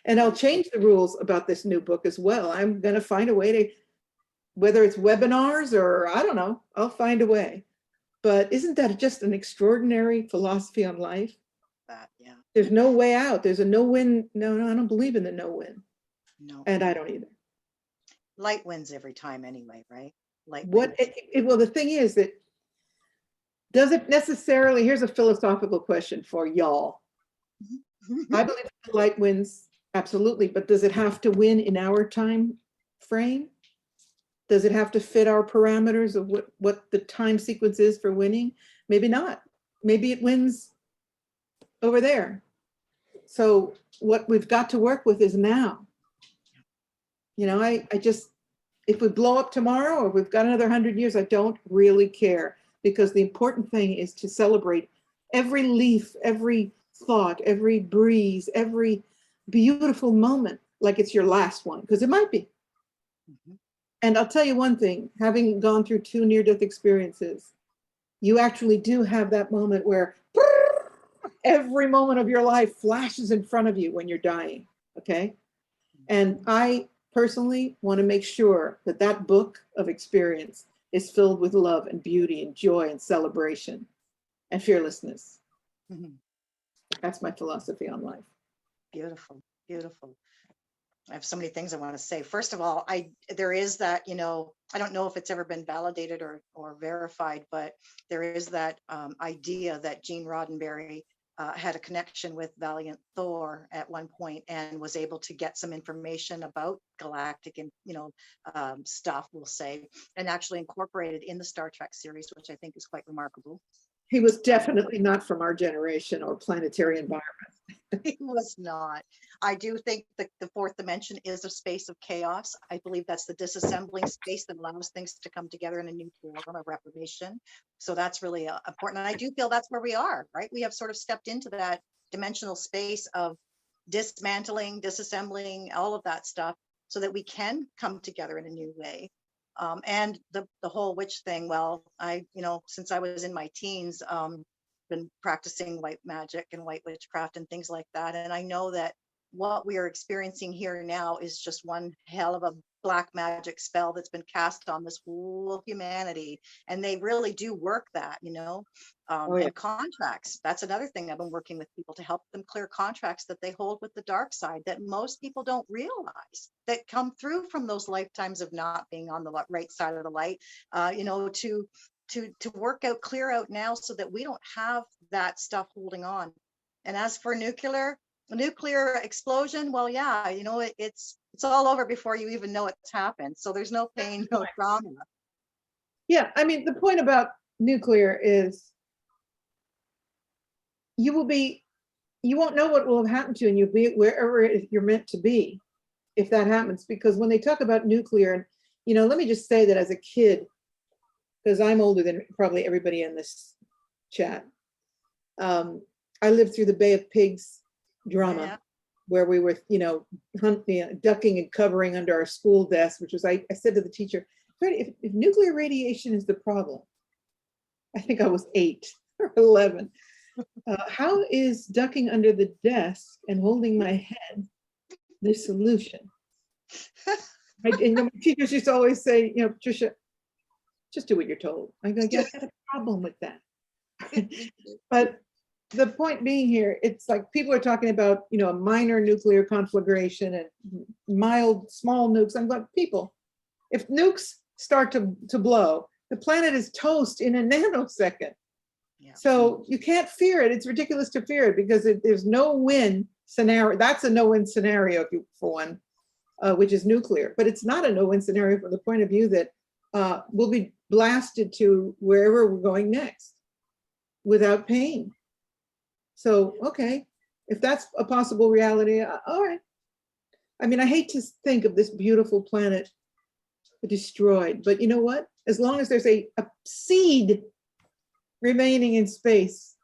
And I'll change the rules about this new book as well. I'm going to find a way to, whether it's webinars or I don't know, I'll find a way. But isn't that just an extraordinary philosophy on life? Yeah. There's no way out. There's a no-win. No, I don't believe in the no-win. No. And I don't either. Light wins every time anyway, right? Light What? wins. Well, the thing is that, does it necessarily, here's a philosophical question for y'all. I believe the light wins, absolutely, but does it have to win in our time frame? Does it have to fit our parameters of what the time sequence is for winning? Maybe not. Maybe it wins over there. So what we've got to work with is now. You know, I just, if we blow up tomorrow or we've got another 100 years, I don't really care, because the important thing is to celebrate every leaf, every thought, every breeze, every beautiful moment like it's your last one, because it might be. Mm-hmm. And I'll tell you one thing, having gone through 2 near-death experiences, you actually do have that moment where every moment of your life flashes in front of you when you're dying, okay? And I personally want to make sure that that book of experience is filled with love and beauty and joy and celebration and fearlessness. Mm-hmm. That's my philosophy on life. Beautiful, beautiful. I have so many things I want to say. First of all, there is that, you know, I don't know if it's ever been validated or verified, but there is that idea that Gene Roddenberry had a connection with Valiant Thor at one point and was able to get some information about galactic and, you know, stuff, we'll say, and actually incorporated in the Star Trek series, which I think is quite remarkable. He was definitely not from our generation or planetary environment. He was not. I do think that the fourth dimension is a space of chaos. I believe that's the disassembling space that allows things to come together in a new form of reprobation. So that's really important. And I do feel that's where we are, right? We have sort of stepped into that dimensional space of dismantling, disassembling, all of that stuff, so that we can come together in a new way. And the whole witch thing, well, you know, since I was in my teens, been practicing white magic and white witchcraft and things like that. And I know that what we are experiencing here now is just one hell of a black magic spell that's been cast on this whole humanity. And they really do work that, you know, and contracts. That's another thing. I've been working with people to help them clear contracts that they hold with the dark side that most people don't realize, that come through from those lifetimes of not being on the right side of the light, you know, to work out, clear out now, so that we don't have that stuff holding on. And as for nuclear explosion, well, yeah, you know, it's all over before you even know it's happened. So there's no pain, no trauma. Yeah, I mean, the point about nuclear is you won't know what will have happened to you, and you'll be wherever you're meant to be if that happens. Because when they talk about nuclear, and let me just say that as a kid, because I'm older than probably everybody in this chat, I lived through the Bay of Pigs drama. Yeah. Where we were, ducking and covering under our school desk, which was, I said to the teacher, if nuclear radiation is the problem, I think I was 8 or 11. How is ducking under the desk and holding my head the solution? My teachers used to always say, Patricia, just do what you're told. I go, yeah, I got a problem with that. But the point being here, it's like people are talking about, a minor nuclear conflagration and mild, small nukes. I'm like, people, if nukes start to blow, the planet is toast in a nanosecond. Yeah. So you can't fear it. It's ridiculous to fear it because there's no win scenario. That's a no-win scenario for one, which is nuclear. But it's not a no-win scenario from the point of view that we'll be blasted to wherever we're going next without pain. So, okay, if that's a possible reality, all right. I mean, I hate to think of this beautiful planet destroyed, but you know what? As long as there's a seed remaining in space,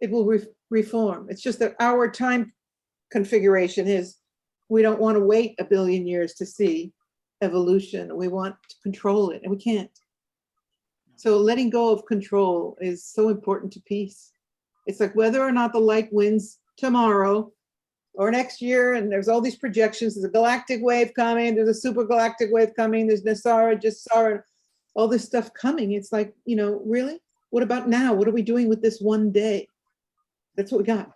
it will reform. It's just that our time configuration is we don't want to wait 1 billion years to see evolution. We want to control it, and we can't. So letting go of control is so important to peace. It's like whether or not the light wins tomorrow or next year, and there's all these projections. There's a galactic wave coming, there's a super galactic wave coming, there's Nasara, Jasara, all this stuff coming. It's like, really? What about now? What are we doing with this one day? That's what we got.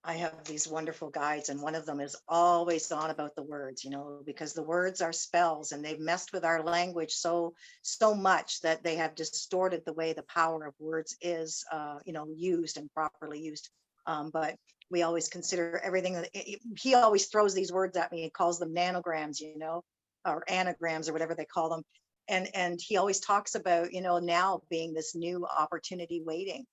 I have these wonderful guides, and one of them is always on about the words, because the words are spells, and they've messed with our language so much that they have distorted the way the power of words is, used and properly used. But we always consider everything that he always throws these words at me and calls them nanograms, or anagrams or whatever they call them. And he always talks about, now being this new opportunity waiting.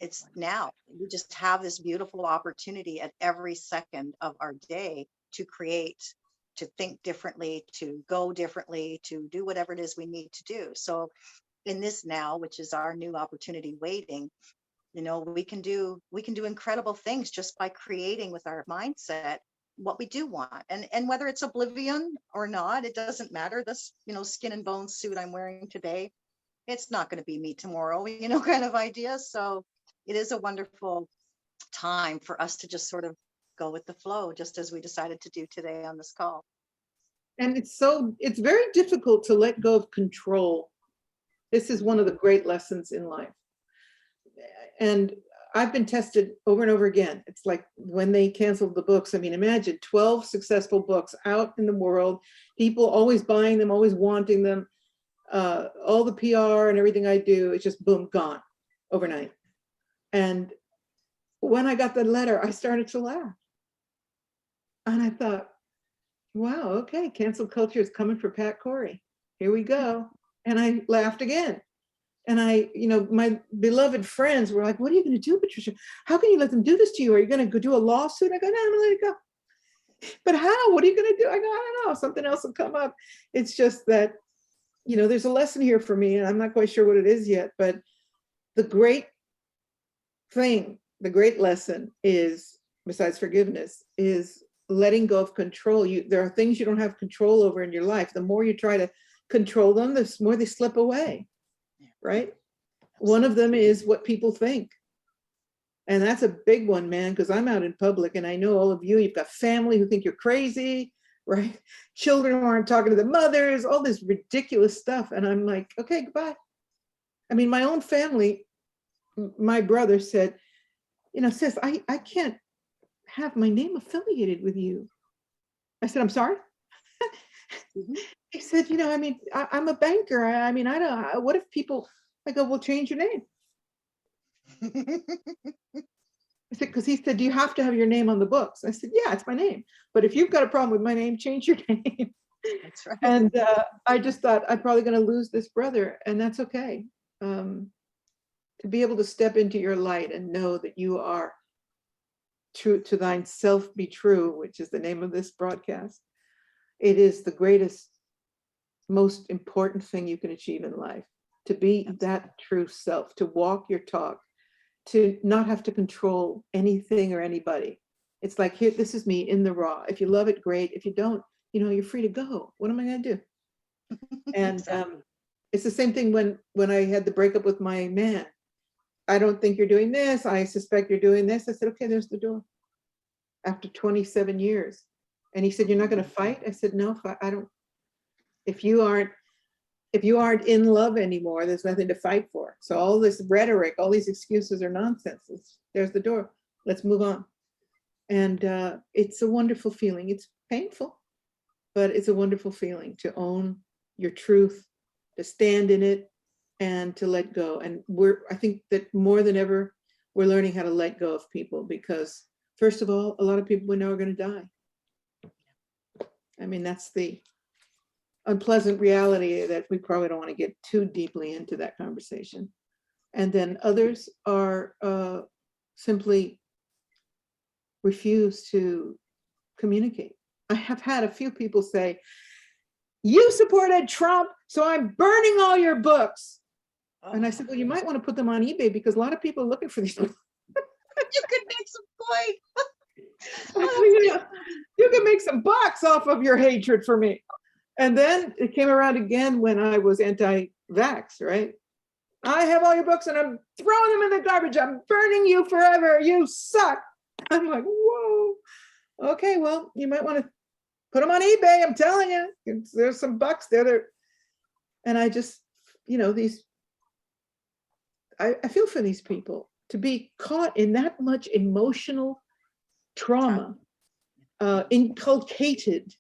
It's now. We just have this beautiful opportunity at every second of our day to create, to think differently, to go differently, to do whatever it is we need to do. So in this now, which is our new opportunity waiting, we can do incredible things just by creating with our mindset what we do want. And whether it's oblivion or not, it doesn't matter. This, skin and bones suit I'm wearing today, it's not going to be me tomorrow, kind of idea. So it is a wonderful time for us to just sort of go with the flow, just as we decided to do today on this call. And it's very difficult to let go of control. This is one of the great lessons in life. And I've been tested over and over again. It's like when they canceled the books. I mean, imagine 12 successful books out in the world, people always buying them, always wanting them. All the PR and everything I do, it's just boom, gone overnight. And when I got the letter, I started to laugh. And I thought, wow, okay, cancel culture is coming for Pat Cori. Here we go. And I laughed again. And my beloved friends were like, what are you going to do, Patricia? How can you let them do this to you? Are you going to go do a lawsuit? I go, no, I'm going to let it go. But how? What are you going to do? I go, I don't know. Something else will come up. It's just that, there's a lesson here for me, and I'm not quite sure what it is yet. But the great lesson is, besides forgiveness, is letting go of control. There are things you don't have control over in your life. The more you try to control them, the more they slip away, right? One of them is what people think. And that's a big one, man, because I'm out in public and I know all of you've got family who think you're crazy, right? Children who aren't talking to their mothers, all this ridiculous stuff. And I'm like, okay, goodbye. I mean, my own family, my brother said, sis, I can't have my name affiliated with you. I said, I'm sorry. Mm-hmm. He said, I'm a banker. I don't, what if people, I go, well, change your name. I said, because he said, do you have to have your name on the books? I said, yeah, it's my name. But if you've got a problem with my name, change your name. That's right. And I just thought, I'm probably going to lose this brother, and that's okay. to be able to step into your light and know that you are true to thine self be true, which is the name of this broadcast. It is the greatest, most important thing you can achieve in life, to be that true self, to walk your talk, to not have to control anything or anybody. It's like, here, this is me in the raw. If you love it, great. If you don't, you're free to go. What am I going to do? And it's the same thing when I had the breakup with my man. I don't think you're doing this. I suspect you're doing this. I said, okay, there's the door. After 27 years. And he said, you're not going to fight? I said, no, I don't. If you aren't in love anymore, there's nothing to fight for. So all this rhetoric, all these excuses are nonsense. There's the door. Let's move on. And it's a wonderful feeling. It's painful, but it's a wonderful feeling to own your truth, to stand in it, and to let go. And I think that more than ever, we're learning how to let go of people, because first of all, a lot of people we know are going to die. I mean, that's the unpleasant reality that we probably don't want to get too deeply into that conversation. And then others are simply refuse to communicate. I have had a few people say, you supported Trump, so I'm burning all your books. Oh. And I said, well, you might want to put them on eBay, because a lot of people are looking for these books. You could make some coin. You can make some bucks off of your hatred for me. And then it came around again when I was anti-vax, right? I have all your books and I'm throwing them in the garbage. I'm burning you forever. You suck. I'm like, whoa. Okay, well, you might want to put them on eBay. I'm telling you, there's some bucks there. And I just, I feel for these people to be caught in that much emotional trauma, inculcated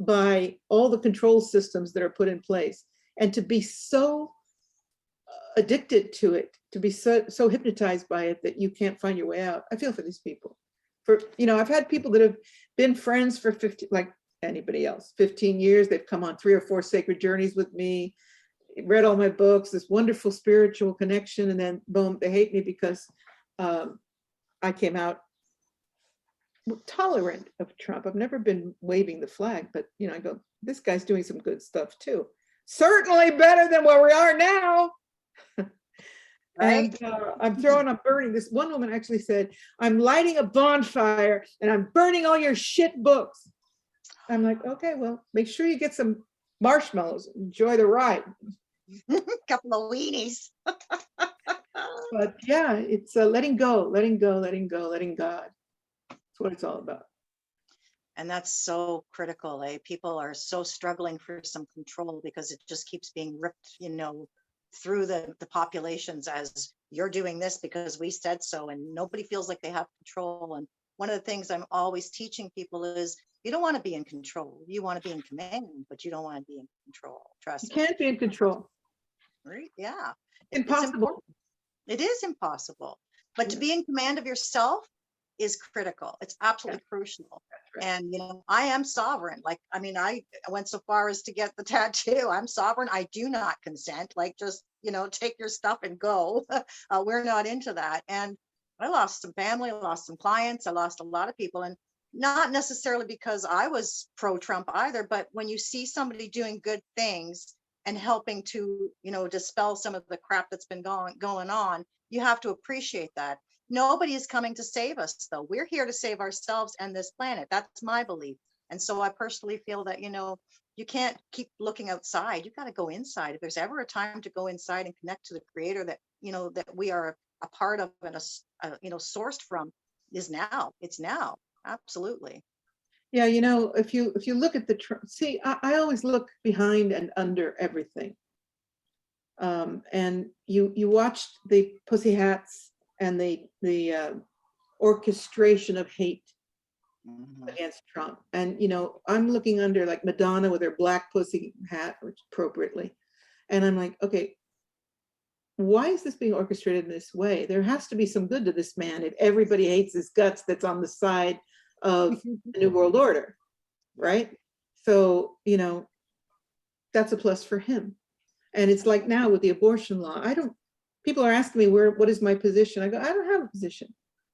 by all the control systems that are put in place, and to be so addicted to it, to be so hypnotized by it that you can't find your way out. I feel for these people. I've had people that have been friends for 50, like anybody else, 15 years. They've come on 3 or 4 sacred journeys with me, read all my books, this wonderful spiritual connection, and then boom, they hate me because I came out tolerant of Trump. I've never been waving the flag, but I go, this guy's doing some good stuff too. Certainly better than where we are now. Right. And I'm burning. This one woman actually said, I'm lighting a bonfire and I'm burning all your shit books. I'm like, okay, well, make sure you get some marshmallows. Enjoy the ride. Couple of weenies. But yeah, it's letting go, letting God. That's what it's all about. And that's so critical. People are so struggling for some control because it just keeps being ripped, through the populations as you're doing this because we said so, and nobody feels like they have control. And one of the things I'm always teaching people is you don't want to be in control. You want to be in command, but you don't want to be in control. Trust me. You can't be in control. Right? Yeah. Impossible. It is impossible. But to be in command of yourself is critical. It's absolutely crucial. Right. And, I am sovereign. I went so far as to get the tattoo. I'm sovereign. I do not consent. Just, take your stuff and go. We're not into that. And I lost some family, I lost some clients, I lost a lot of people. And not necessarily because I was pro-Trump either, but when you see somebody doing good things and helping to, dispel some of the crap that's been going on, you have to appreciate that. Nobody is coming to save us, though. We're here to save ourselves and this planet. That's my belief. And so I personally feel that, you can't keep looking outside. You've got to go inside. If there's ever a time to go inside and connect to the creator that, that we are a part of and, sourced from is now. It's now. Absolutely. Yeah. If you look at I always look behind and under everything. And you watched the Pussy Hats and the orchestration of hate against Trump. And, I'm looking under like Madonna with her black pussy hat, which appropriately. And I'm like, okay, why is this being orchestrated in this way? There has to be some good to this man if everybody hates his guts that's on the side of the New World Order, right? So, that's a plus for him. And it's like now with the abortion law, people are asking me what is my position? I go, I don't have a position.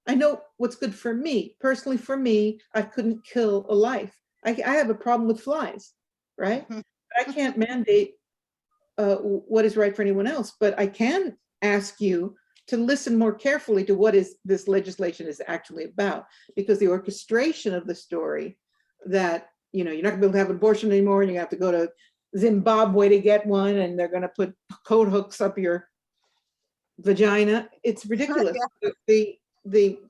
I know what's good for me. Personally, for me, I couldn't kill a life. I have a problem with flies, right? But I can't mandate what is right for anyone else, but I can ask you to listen more carefully to what is this legislation is actually about, because the orchestration of the story that, you're not gonna be able to have an abortion anymore, and you have to go to Zimbabwe to get one, and they're gonna put coat hooks up your vagina. It's ridiculous. The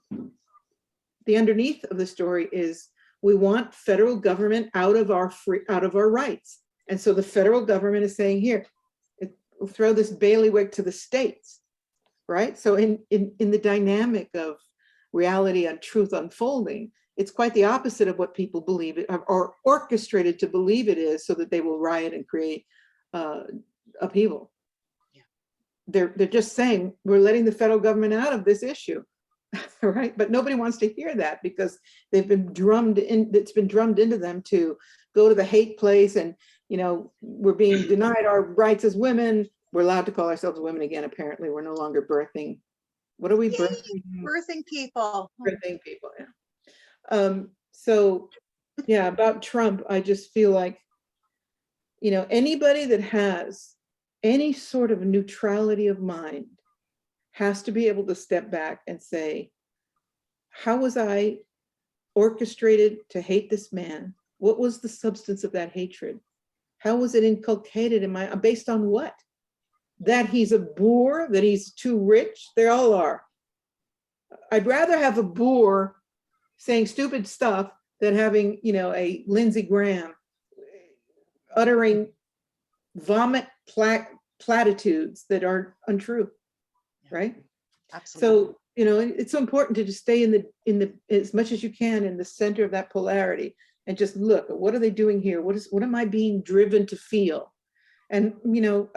underneath of the story is we want federal government out of our rights. And so the federal government is saying, here, we'll throw this bailiwick to the states, right? So in the dynamic of reality and truth unfolding, it's quite the opposite of what people believe it or orchestrated to believe it is, so that they will riot and create upheaval. Yeah. They're just saying, we're letting the federal government out of this issue, right? But nobody wants to hear that, because they've been drummed in. It's been drummed into them to go to the hate place, and we're being denied our rights as women. We're allowed to call ourselves women again. Apparently, we're no longer birthing. What are we Yay, birthing? birthing people. Birthing people. Yeah. So yeah, about Trump, I just feel like, anybody that has any sort of neutrality of mind has to be able to step back and say, how was I orchestrated to hate this man? What was the substance of that hatred? How was it inculcated in based on what? That he's a boor, that he's too rich? They all are. I'd rather have a boor saying stupid stuff than having, a Lindsey Graham uttering vomit platitudes that are untrue, right? Absolutely. So, it's so important to just stay in the as much as you can in the center of that polarity, and just look at what are they doing here? What am I being driven to feel? And,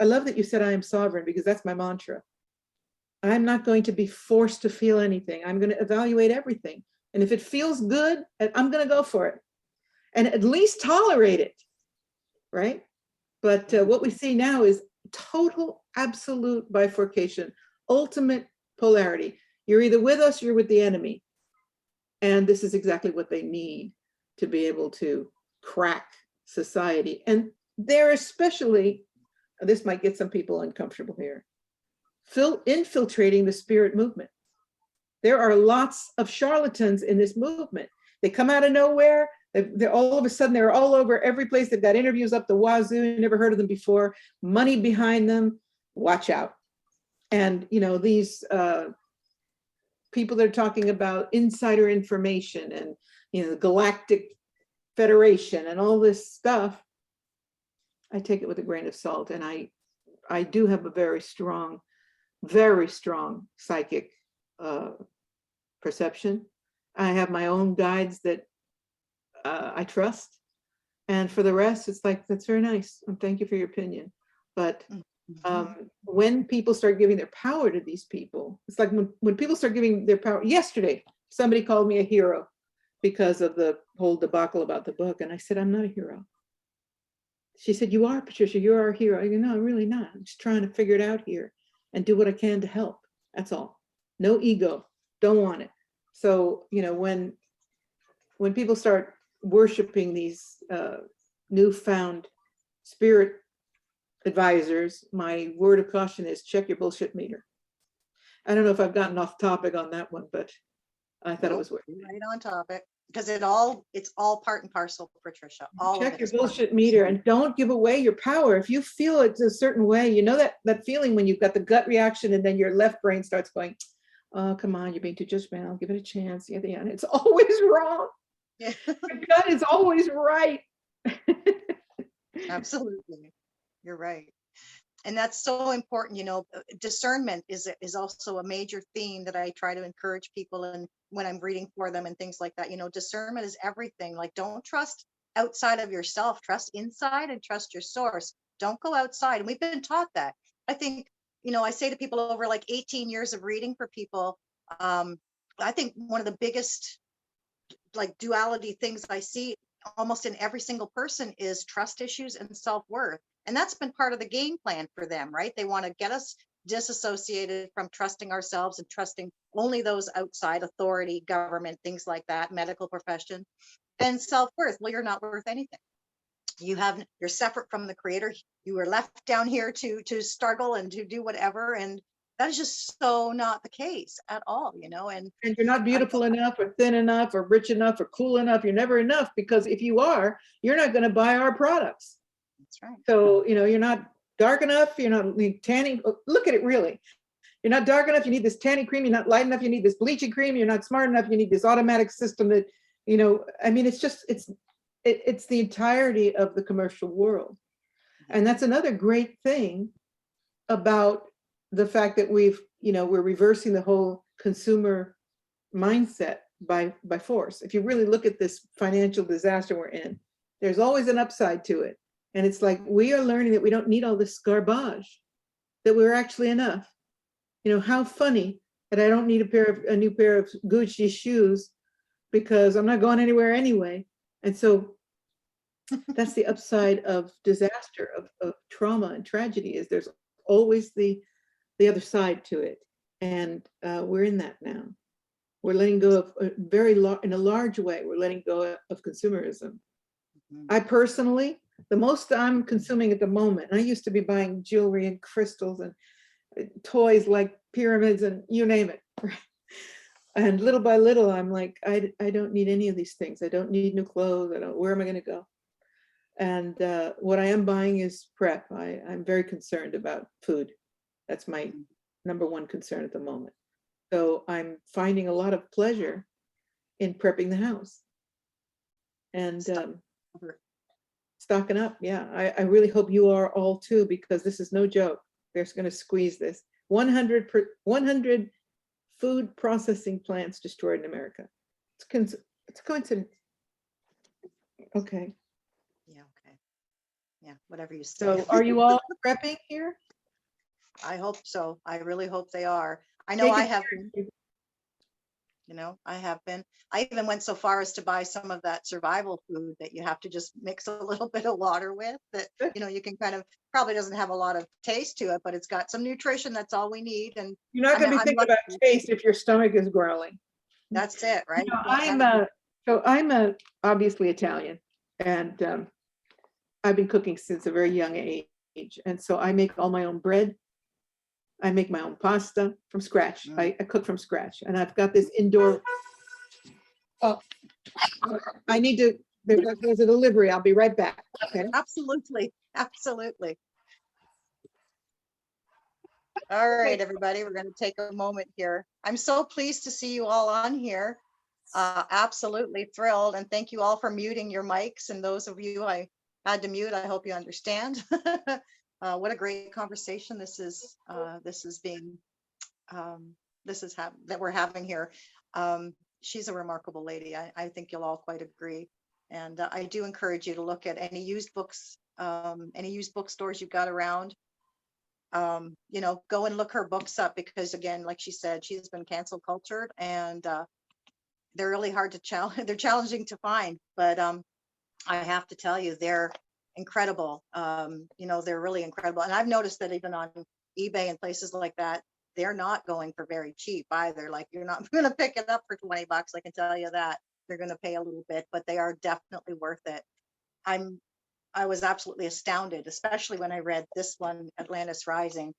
I love that you said I am sovereign, because that's my mantra. I'm not going to be forced to feel anything. I'm going to evaluate everything. And if it feels good, I'm going to go for it, and at least tolerate it, right? But what we see now is total, absolute bifurcation, ultimate polarity. You're either with us, you're with the enemy. And this is exactly what they need to be able to crack society. And they're especially, this might get some people uncomfortable here, infiltrating the spirit movement. There are lots of charlatans in this movement. They come out of nowhere. They're all of a sudden, they're all over every place. They've got interviews up the wazoo, never heard of them before, money behind them. Watch out. And, these people that are talking about insider information and, the Galactic Federation and all this stuff, I take it with a grain of salt. And I do have a very strong psychic perception. I have my own guides that I trust. And for the rest, it's like, that's very nice. And thank you for your opinion. But when people start giving their power to these people, it's like when people start giving their power. Yesterday, somebody called me a hero because of the whole debacle about the book. And I said, I'm not a hero. She said, you are, Patricia, you're our hero. I go, no, I'm really not. I'm just trying to figure it out here and do what I can to help. That's all. No ego. Don't want it. So, when people start worshiping these newfound spirit advisors, my word of caution is check your bullshit meter. I don't know if I've gotten off topic on that one, but I thought it was worth it. Right on topic, because it's all part and parcel, Patricia. All check of your it. bullshit meter, and don't give away your power. If you feel it's a certain way, that feeling when you've got the gut reaction and then your left brain starts going, oh, come on, you're being too judgmental, give it a chance. Yeah, it's always wrong. Yeah. Your gut is always right. Absolutely. You're right. And that's so important. Discernment is also a major theme that I try to encourage people, and when I'm reading for them and things like that, discernment is everything. Like, don't trust outside of yourself, trust inside and trust your source. Don't go outside. And we've been taught that. I think, I say to people over like 18 years of reading for people, I think one of the biggest like duality things I see almost in every single person is trust issues and self-worth. And that's been part of the game plan for them, right? They want to get us disassociated from trusting ourselves and trusting only those outside authority, government, things like that, medical profession. And self-worth, well, you're not worth anything. You're separate from the creator. You were left down here to struggle and to do whatever. And that is just so not the case at all, you know. And you're not beautiful enough or thin enough or rich enough or cool enough. You're never enough, because if you are, you're not going to buy our products. that's right. So, you know, you're not dark enough. You're not tanning. Look at it really. You're not dark enough. You need this tanning cream. You're not light enough. You need this bleaching cream. You're not smart enough. You need this automatic system that, you know, I mean, it's just, it's the entirety of the commercial world. And that's another great thing about the fact that we're reversing the whole consumer mindset by force. If you really look at this financial disaster we're in, there's always an upside to it. And it's like, we are learning that we don't need all this garbage, that we're actually enough. You know, how funny that I don't need a new pair of Gucci shoes because I'm not going anywhere anyway. And so that's the upside of disaster, of trauma and tragedy, is there's always the other side to it. And we're in that now. We're letting go of in a large way, we're letting go of consumerism. I personally, the most I'm consuming at the moment, I used to be buying jewelry and crystals and toys like pyramids and you name it. And little by little, I'm like, I don't need any of these things. I don't need new clothes. Where am I going to go? And what I am buying is prep. I'm very concerned about food. That's my number one concern at the moment. So I'm finding a lot of pleasure in prepping the house and stocking up. Yeah, I really hope you are all too, because this is no joke. They're going to squeeze this. 100 food processing plants destroyed in America. It's a coincidence. Okay. Yeah, okay. Yeah, whatever you say. So are you all prepping here? I hope so. I really hope they are. I know I have been. You know, I have been. I even went so far as to buy some of that survival food that you have to just mix a little bit of water with, that, you know, you can kind of, probably doesn't have a lot of taste to it, but it's got some nutrition. That's all we need. And you're not going to be thinking about taste if your stomach is growling. That's it, right? You know, I'm obviously Italian, and I've been cooking since a very young age. And so I make all my own bread. I make my own pasta from scratch. I cook from scratch. And I've got this indoor, I need to, there's a delivery. I'll be right back. Okay. Absolutely. Absolutely. All right, everybody, we're going to take a moment here. I'm so pleased to see you all on here. Absolutely thrilled. And thank you all for muting your mics. And those of you I had to mute, I hope you understand. What a great conversation that we're having here. She's a remarkable lady. I think you'll all quite agree. And I do encourage you to look at any used books, any used bookstores you've got around. You know, go and look her books up, because again, like she said, she's been cancel cultured, and they're really hard to challenge. They're challenging to find, but I have to tell you, they're incredible. You know, they're really incredible. And I've noticed that even on eBay and places like that, they're not going for very cheap either. Like, you're not going to pick it up for 20 bucks. I can tell you that. They're going to pay a little bit, but they are definitely worth it. I was absolutely astounded, especially when I read this one, Atlantis Rising,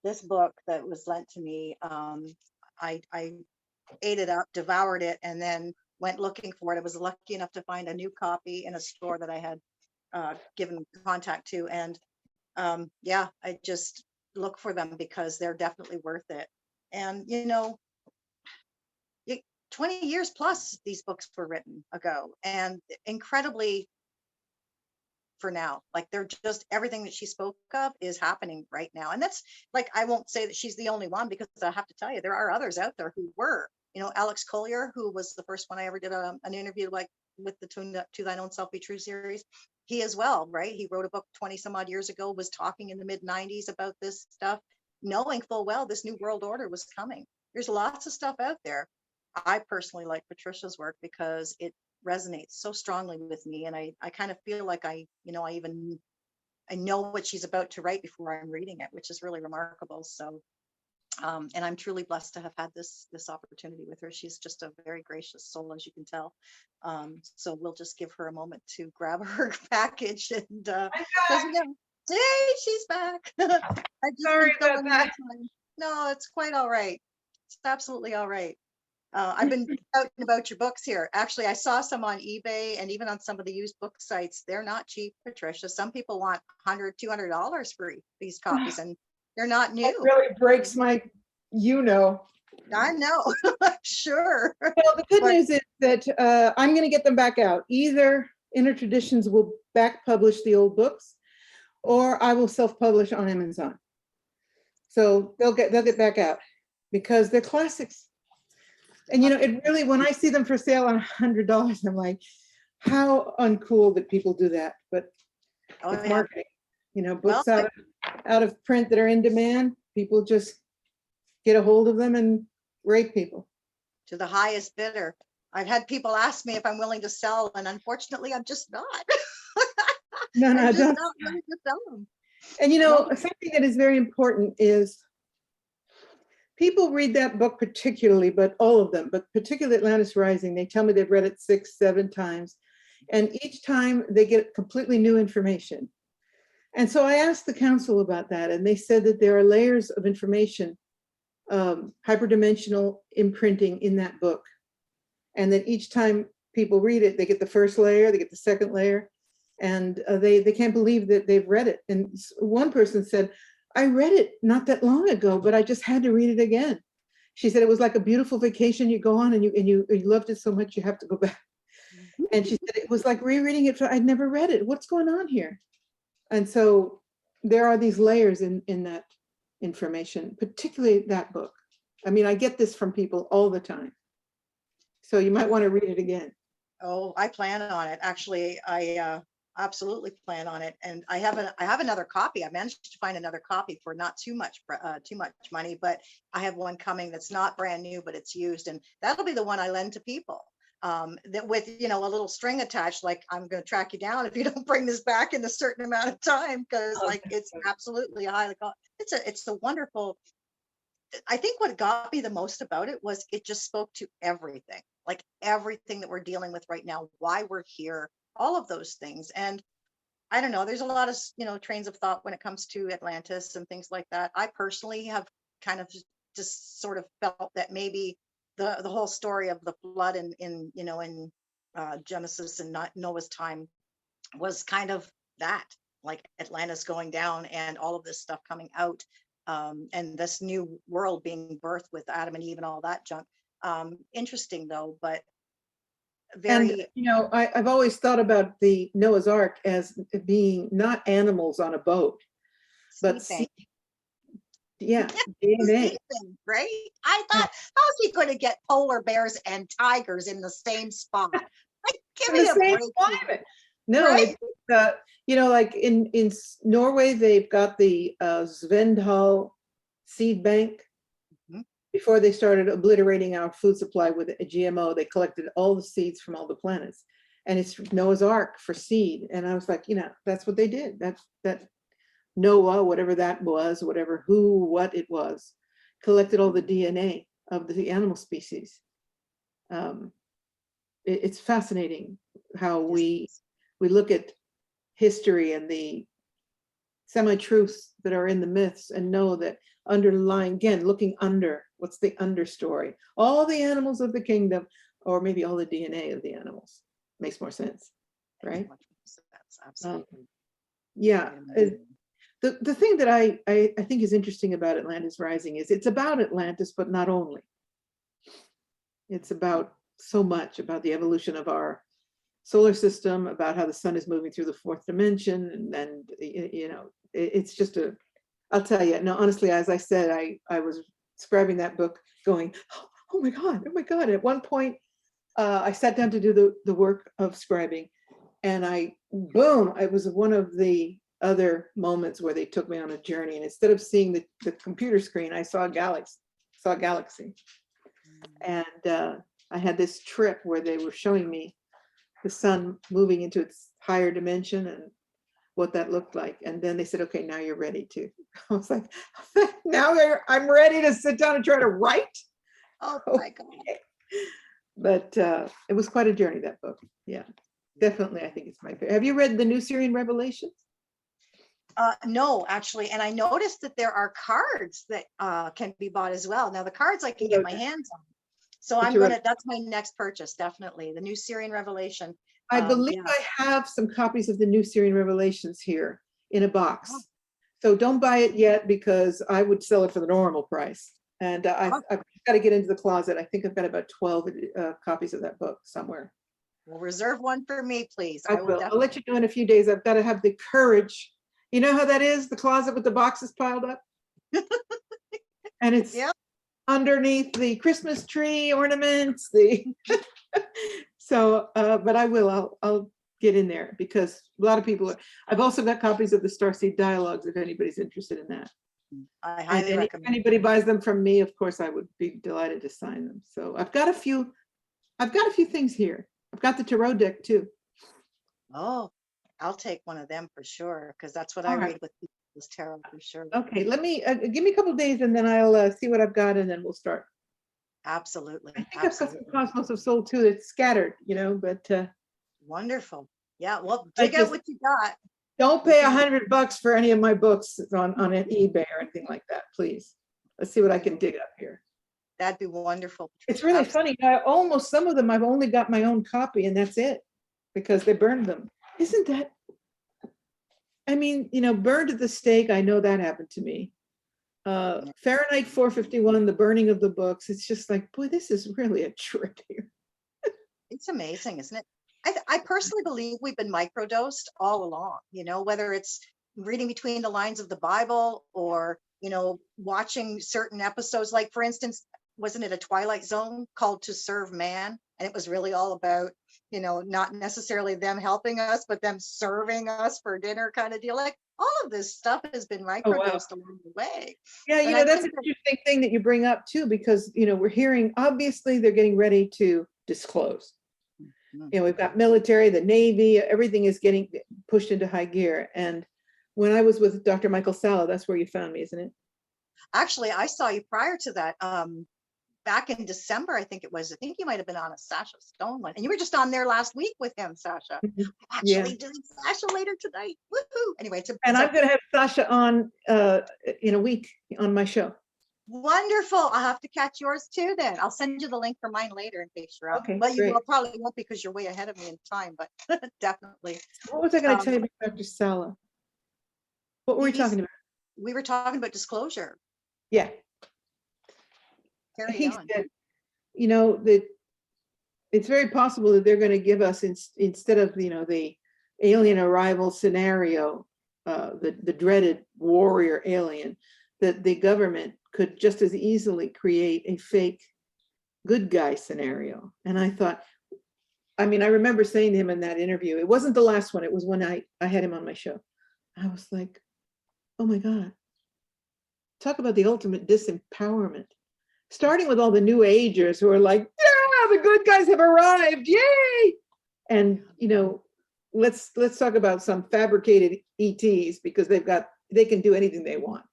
this book that was lent to me. I ate it up, devoured it, and then went looking for it. I was lucky enough to find a new copy in a store that I had given contact to. And yeah, I just look for them because they're definitely worth it. And, you know, 20 years plus these books were written ago, and incredibly for now, like, they're just, everything that she spoke of is happening right now. And that's, like, I won't say that she's the only one, because I have to tell you, there are others out there who were, you know, Alex Collier, who was the first one I ever did an interview, like, with the To Thine Own Self Be True series. He as well, right? He wrote a book 20 some odd years ago, was talking in the mid 90s about this stuff, knowing full well this new world order was coming. There's lots of stuff out there. I personally like Patricia's work because it resonates so strongly with me, and I kind of feel like I even know what she's about to write before I'm reading it, which is really remarkable. So, and I'm truly blessed to have had this opportunity with her. She's just a very gracious soul, as you can tell. So we'll just give her a moment to grab her package and hey, she's back. I've just Sorry been about filling that. my time. No, it's quite all right. It's absolutely all right. I've been shouting about your books here. Actually, I saw some on eBay and even on some of the used book sites. They're not cheap, Patricia. Some people want $100, $200 for these copies, and they're not That new. really breaks my, I know, sure. Well, the good But- news is that I'm going to get them back out. Either Intertraditions will back publish the old books, or I will self-publish on Amazon. So they'll get back out because they're classics. And it really, when I see them for sale on $100, I'm like, how uncool that people do that. But Oh, it's yeah. marketing. Books Well, out of print that are in demand, people just get a hold of them and rape people. to the highest bidder. I've had people ask me if I'm willing to sell, and unfortunately, I'm just not. No, I'm just don't. not willing to sell them. And No. something that is very important is people read that book particularly, but all of them, but particularly Atlantis Rising, they tell me they've read it 6, 7 times. And each time they get completely new information. And so I asked the council about that, and they said that there are layers of information, hyperdimensional imprinting in that book. And that each time people read it, they get the first layer, they get the second layer, and they can't believe that they've read it. And one person said, I read it not that long ago, but I just had to read it again. She said it was like a beautiful vacation you go on and you loved it so much you have to go back. And she said it was like rereading it. I'd never read it. What's going on here? And so there are these layers in that information, particularly that book. I mean, I get this from people all the time. So you might want to read it again. Oh, I plan on it. Actually, I absolutely plan on it. And I have another copy. I managed to find another copy for not too much money, but I have one coming that's not brand new, but it's used. And that'll be the one I lend to people. That with, a little string attached, like I'm going to track you down if you don't bring this back in a certain amount of time, because like it's absolutely highly, it's a wonderful. I think what got me the most about it was it just spoke to everything, like everything that we're dealing with right now, why we're here, all of those things. And I don't know, there's a lot of, trains of thought when it comes to Atlantis and things like that. I personally have kind of just sort of felt that maybe the whole story of the flood in Genesis and Noah's time was kind of that, like Atlantis going down and all of this stuff coming out, and this new world being birthed with Adam and Eve and all that junk. Interesting though, but very. And I've always thought about the Noah's Ark as being not animals on a boat, but Sleeping. DNA. Sleeping, right? I thought, how's he going to get polar bears and tigers in the same spot? Like, give In me the a same break. climate. No, Right? like in Norway, they've got the Svendal seed bank. Mhm. Before they started obliterating our food supply with a GMO, they collected all the seeds from all the planets, and it's Noah's Ark for seed. And I was like, that's what they did. That Noah, whatever that was, what it was, collected all the DNA of the animal species. It's fascinating how we look at history and the semi-truths that are in the myths and know that underlying, again, looking under, what's the understory? All the animals of the kingdom, or maybe all the DNA of the animals. Makes more sense, right? That's absolutely. Yeah. The thing that I think is interesting about Atlantis Rising is it's about Atlantis, but not only. It's about so much about the evolution of our solar system, about how the sun is moving through the 4th dimension. And it's just I'll tell you, no, honestly, as I said, I was scribing that book going, oh my God. At one point, I sat down to do the work of scribing, and boom, it was one of the other moments where they took me on a journey. And instead of seeing the computer screen, I saw a galaxy. And I had this trip where they were showing me the sun moving into its higher dimension, and what that looked like. And then they said, okay, now you're ready to. I was like, now I'm ready to sit down and try to write. Oh my God. Okay. But it was quite a journey, that book. Yeah, definitely. I think it's my favorite. Have you read the new Syrian Revelations? No, actually. And I noticed that there are cards that can be bought as well. Now the cards I can get my hands on. So that's my next purchase, definitely. The new Syrian Revelation. I believe Yeah. I have some copies of the new Syrian Revelations here in a box. Oh. So don't buy it yet, because I would sell it for the normal price. And I've got to get into the closet. I think I've got about 12 copies of that book somewhere. Well, reserve one for me, please. I will. I'll let you know in a few days. I've got to have the courage. You know how that is? The closet with the boxes piled up? And it's underneath the Christmas tree ornaments. So, but I will. I'll get in there, because a lot of people I've also got copies of the Starseed Dialogues if anybody's interested in that. I highly recommend. If anybody buys them from me, of course, I would be delighted to sign them. So I've got a few things here. I've got the tarot deck too. Oh, I'll take one of them for sure, because that's what I read with this tarot for sure. Okay, let me give me a couple of days, and then I'll see what I've got, and then we'll start. Absolutely. I think I've got some Cosmos of Soul too. It's scattered, but wonderful. Yeah, well, dig out what you got. Don't pay $100 for any of my books on eBay or anything like that, please. Let's see what I can dig up here. That'd be wonderful. It's really funny. Some of them I've only got my own copy, and that's it, because they burned them. Isn't that? I mean, burned at the stake. I know that happened to me. Fahrenheit 451, the burning of the books. It's just like, boy, this is really a trip here. It's amazing, isn't it? I personally believe we've been microdosed all along, whether it's reading between the lines of the Bible or, watching certain episodes, like for instance, wasn't it a Twilight Zone called To Serve Man? And it was really all about, not necessarily them helping us, but them serving us for dinner kind of deal. Like all of this stuff has been microdosed along the way. Yeah, that's an interesting thing that you bring up too, because, we're hearing, obviously they're getting ready to disclose. We've got military, the Navy, everything is getting pushed into high gear. And when I was with Dr. Michael Salla, that's where you found me, isn't it? Actually, I saw you prior to that. Back in December, I think it was. I think you might have been on a Sasha Stone one. And you were just on there last week with him, Sasha. Actually doing Sasha later tonight. Woohoo! Anyway, I'm going to have Sasha on in a week on my show. Wonderful. I'll have to catch yours too then. I'll send you the link for mine later in case you're up. Okay, but you great. probably won't, because you're way ahead of me in time, but definitely. What was I going to tell you about Dr. Salla? What were we talking about? We were talking about disclosure. Yeah. Carry he on. said, that it's very possible that they're going to give us, instead of, the alien arrival scenario, the dreaded warrior alien, that the government could just as easily create a fake good guy scenario. And I thought, I remember saying to him in that interview, it wasn't the last one, it was when I had him on my show. I was like, oh my God, talk about the ultimate disempowerment. Starting with all the new agers who are like, yeah, the good guys have arrived, yay! And, let's talk about some fabricated ETs, because they can do anything they want.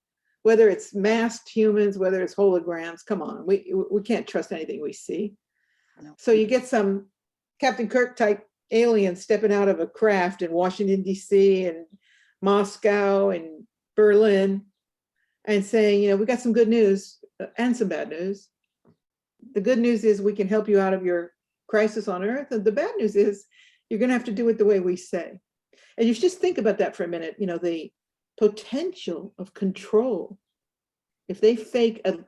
Whether it's masked humans, whether it's holograms, come on, we can't trust anything we see. No. So you get some Captain Kirk type aliens stepping out of a craft in Washington, D.C. and Moscow and Berlin and saying, we got some good news and some bad news. The good news is we can help you out of your crisis on Earth. And the bad news is you're going to have to do it the way we say. And you should just think about that for a minute, the potential of control if they fake a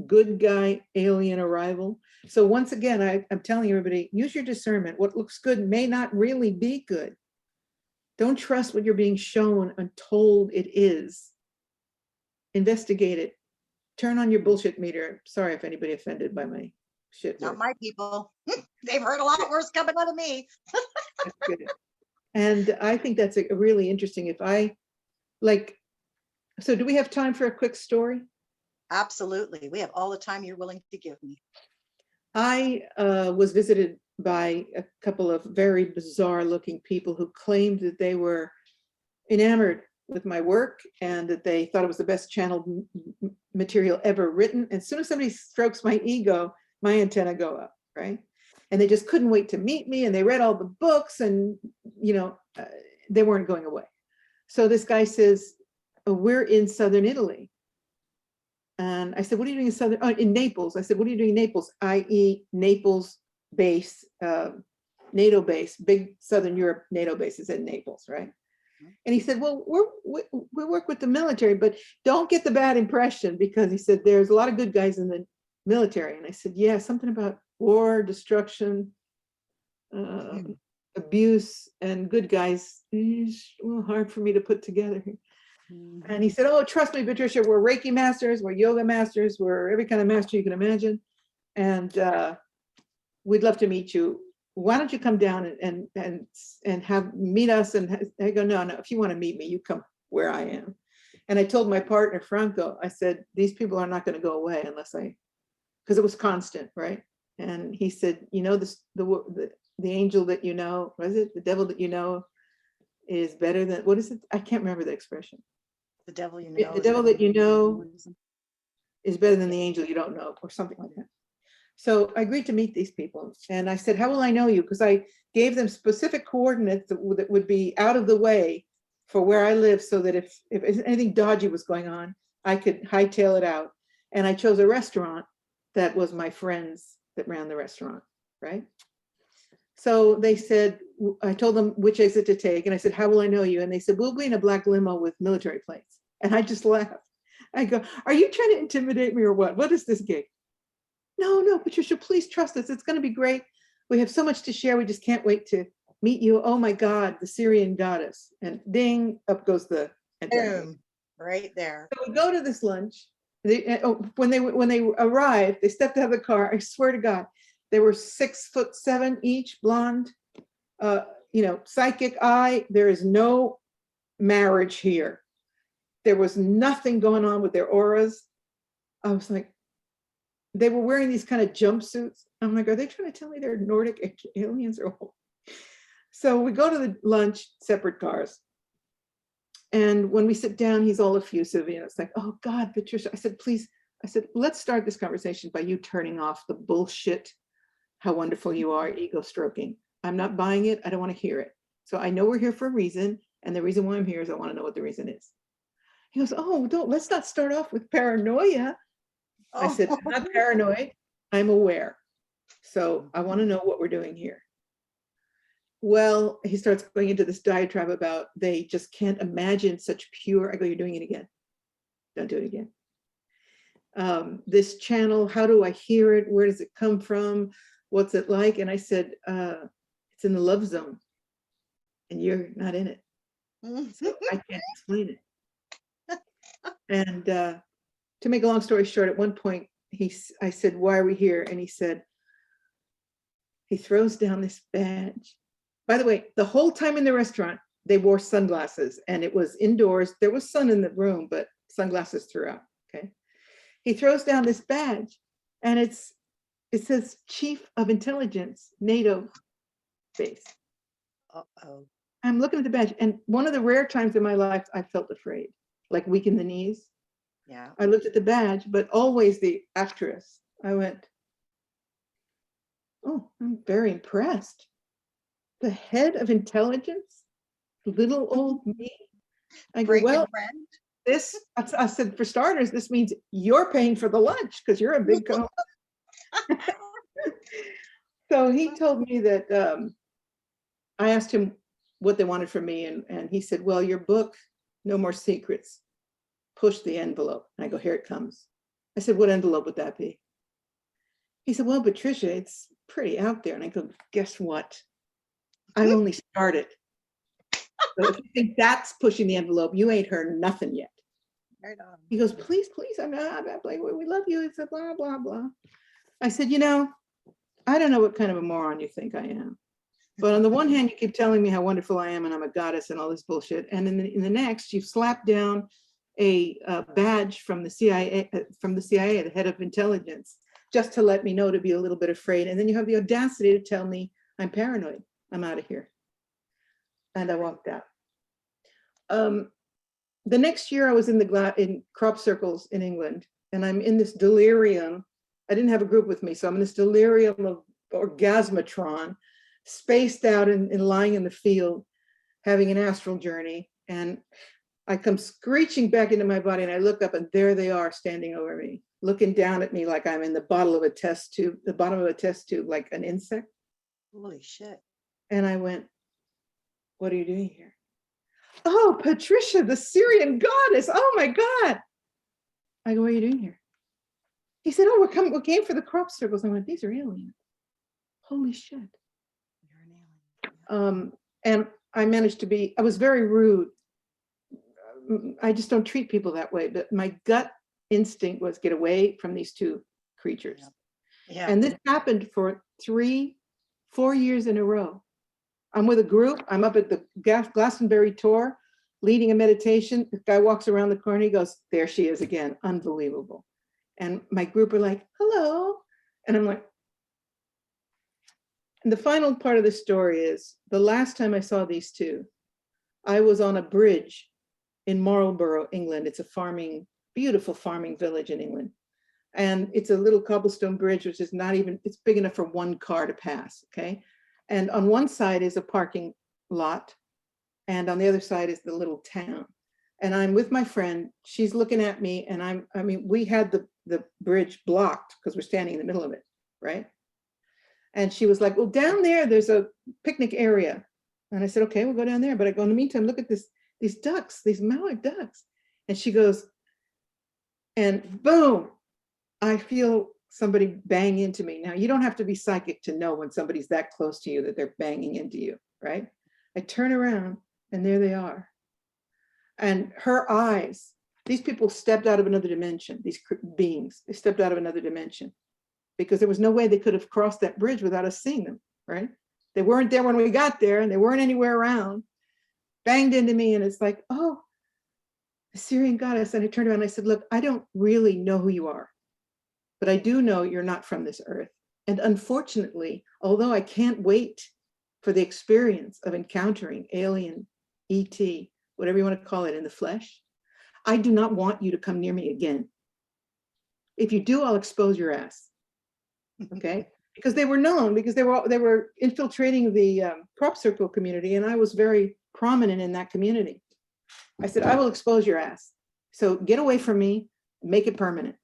good guy alien arrival. So once again, I'm telling everybody, use your discernment. What looks good may not really be good. Don't trust what you're being shown and told it is. Investigate it. Turn on your bullshit meter. Sorry if anybody offended by my shit. Not my people. They've heard a lot worse coming out of me. That's good. And I think that's a really interesting. So do we have time for a quick story? Absolutely. We have all the time you're willing to give me. I was visited by a couple of very bizarre looking people who claimed that they were enamored with my work and that they thought it was the best channeled material ever written. As soon as somebody strokes my ego, my antenna go up, right? And they just couldn't wait to meet me, and they read all the books, and they weren't going away. So this guy says, oh, we're in southern Italy. And I said, what are you doing in southern, in Naples? I said, what are you doing in Naples? I.e. Naples base, NATO base, big Southern Europe NATO base is in Naples, right? And he said, well, we work with the military, but don't get the bad impression, because he said, there's a lot of good guys in the military. And I said, yeah, something about war, destruction, abuse, and good guys. It's a little hard for me to put together. And he said, oh, trust me, Patricia, we're Reiki masters, we're yoga masters, we're every kind of master you can imagine. And we'd love to meet you. Why don't you come down and have meet us? And I go, no, if you want to meet me, you come where I am. And I told my partner, Franco, I said, these people are not going to go away unless because it was constant, right? And he said, the angel that you know, was it the devil that you know is better than, what is it? I can't remember the expression. The devil you know. The devil that you know is better than the angel you don't know, or something like that. So I agreed to meet these people. And I said, how will I know you? Because I gave them specific coordinates that would be out of the way for where I live, so that if anything dodgy was going on, I could hightail it out. And I chose a restaurant that was my friends that ran the restaurant, right? So they said, I told them which exit to take. And I said, how will I know you? And they said, we'll be in a black limo with military plates. And I just laughed. I go, are you trying to intimidate me or what? What is this gig? No, Patricia, please trust us. It's going to be great. We have so much to share. We just can't wait to meet you. Oh my God, the Sirian goddess. And ding, up goes the antenna. Boom, right there. So we go to this lunch. When they arrived, they stepped out of the car. I swear to God, they were 6'7" each, blonde, psychic eye. There is no marriage here. There was nothing going on with their auras. I was like, they were wearing these kind of jumpsuits. I'm like, are they trying to tell me they're Nordic aliens or what? So we go to the lunch, separate cars. And when we sit down, he's all effusive. It's like, oh God, Patricia. I said, please. I said, let's start this conversation by you turning off the bullshit, how wonderful you are, ego stroking. I'm not buying it. I don't want to hear it. So I know we're here for a reason. And the reason why I'm here is I want to know what the reason is. He goes, oh, let's not start off with paranoia. I said, I'm not paranoid, I'm aware. So I want to know what we're doing here. Well, he starts going into this diatribe about they just can't imagine such pure. I go, you're doing it again. Don't do it again. This channel, how do I hear it? Where does it come from? What's it like? And I said, it's in the love zone and you're not in it. So I can't explain it. And to make a long story short, at one point, I said, why are we here? And he said, he throws down this badge. By the way, the whole time in the restaurant, they wore sunglasses and it was indoors. There was sun in the room, but sunglasses throughout, okay? He throws down this badge and it says Chief of Intelligence, NATO base. Uh-oh. I'm looking at the badge, and one of the rare times in my life I felt afraid, like weak in the knees. Yeah. I looked at the badge, but always the actress. I went, oh, I'm very impressed. The head of intelligence, little old me. I go, well, this, I said, for starters, this means you're paying for the lunch because you're a big co. So he told me that I asked him what they wanted from me, and he said, well, your book, No More Secrets, push the envelope. And I go, here it comes. I said, what envelope would that be? He said, well, Patricia, it's pretty out there. And I go, guess what? I've only started. So if you think that's pushing the envelope, you ain't heard nothing yet. Right on. He goes, please, I'm not, we love you. It's a blah, blah, blah. I said, I don't know what kind of a moron you think I am. But on the one hand, you keep telling me how wonderful I am and I'm a goddess and all this bullshit. And in the next, you slap down a badge from the CIA, the head of intelligence, just to let me know to be a little bit afraid. And then you have the audacity to tell me I'm paranoid. I'm out of here. And I walked out. The next year I was in in crop circles in England, and I'm in this delirium. I didn't have a group with me, so I'm in this delirium of orgasmatron, spaced out and lying in the field, having an astral journey. And I come screeching back into my body, and I look up, and there they are standing over me, looking down at me like I'm in the bottom of a test tube, like an insect. Holy shit. And I went, "What are you doing here?" "Oh, Patricia, the Sirian goddess. Oh my God." I go, "What are you doing here?" He said, "Oh, we came for the crop circles." I went, "These are aliens. Holy shit." You're an alien. And I managed to be, I was very rude. I just don't treat people that way, but my gut instinct was get away from these two creatures. Yeah. And this happened for 4 years in a row. I'm with a group, I'm up at the Glastonbury tour, leading a meditation. The guy walks around the corner, he goes, "There she is again, unbelievable." And my group are like, "Hello." And I'm like, and the final part of the story is the last time I saw these two, I was on a bridge in Marlborough, England. It's a beautiful farming village in England. And it's a little cobblestone bridge, which is not even, it's big enough for one car to pass, okay? And on one side is a parking lot, and on the other side is the little town. And I'm with my friend, she's looking at me, and we had the bridge blocked because we're standing in the middle of it, right? And she was like, "Well, down there, there's a picnic area." And I said, "Okay, we'll go down there." But I go, "In the meantime, look at these ducks, these mallard ducks." And she goes, and boom, I feel somebody bang into me. Now, you don't have to be psychic to know when somebody's that close to you that they're banging into you, right? I turn around, and there they are. And her eyes, these people stepped out of another dimension, these beings, they stepped out of another dimension, because there was no way they could have crossed that bridge without us seeing them, right? They weren't there when we got there, and they weren't anywhere around. Banged into me, and it's like, "Oh, the Syrian goddess." And I turned around and I said, "Look, I don't really know who you are, but I do know you're not from this earth. And unfortunately, although I can't wait for the experience of encountering alien, ET, whatever you want to call it, in the flesh, I do not want you to come near me again. If you do, I'll expose your ass." Okay? Because they were known, because they were infiltrating the crop circle community, and I was very prominent in that community. I said, "I will expose your ass. So get away from me, make it permanent."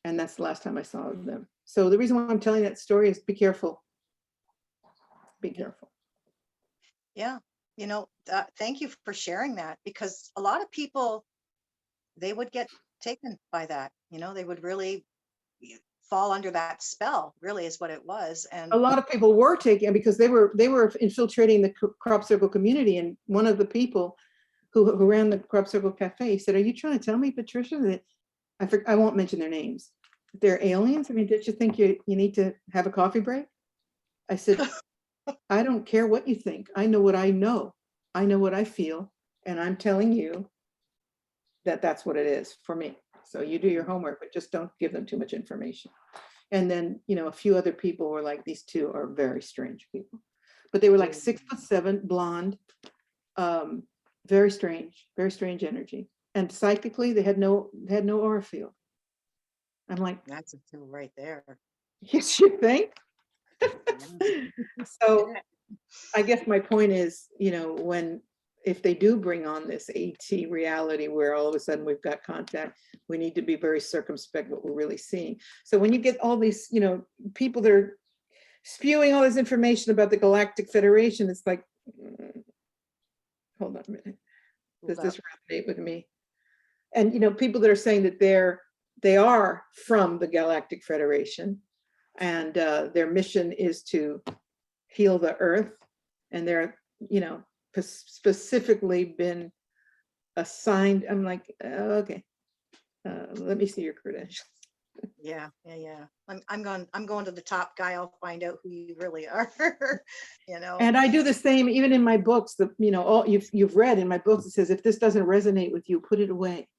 And that's the last time I saw them. So the reason why I'm telling that story is be careful. Be careful. Yeah. Thank you for sharing that, because a lot of people, they would get taken by that. They would really fall under that spell, really is what it was. And A lot of people were taken because they were infiltrating the crop circle community. And one of the people who ran the crop circle cafe said, "Are you trying to tell me, Patricia, that I won't mention their names, they're aliens? I mean, did you think you need to have a coffee break?" I said, "I don't care what you think. I know what I know. I know what I feel. And I'm telling you that that's what it is for me. So you do your homework, but just don't give them too much information." And then, a few other people were like, "These two are very strange people." But they were like 6'7", blonde, very strange energy. And psychically, they had no aura field. I'm like, that's a tool right there. "Yes, you think?" Yeah. So I guess my point is, if they do bring on this AT reality where all of a sudden we've got contact, we need to be very circumspect what we're really seeing. So when you get all these, people that are spewing all this information about the Galactic Federation, it's like, hold on a minute. Does this resonate with me? And, people that are saying that they are from the Galactic Federation, and their mission is to heal the earth, and they're, specifically been assigned. I'm like, okay, let me see your credentials. Yeah. I'm going to the top guy. I'll find out who you really are. And I do the same, even in my books. All you've read in my books, it says, if this doesn't resonate with you, put it away.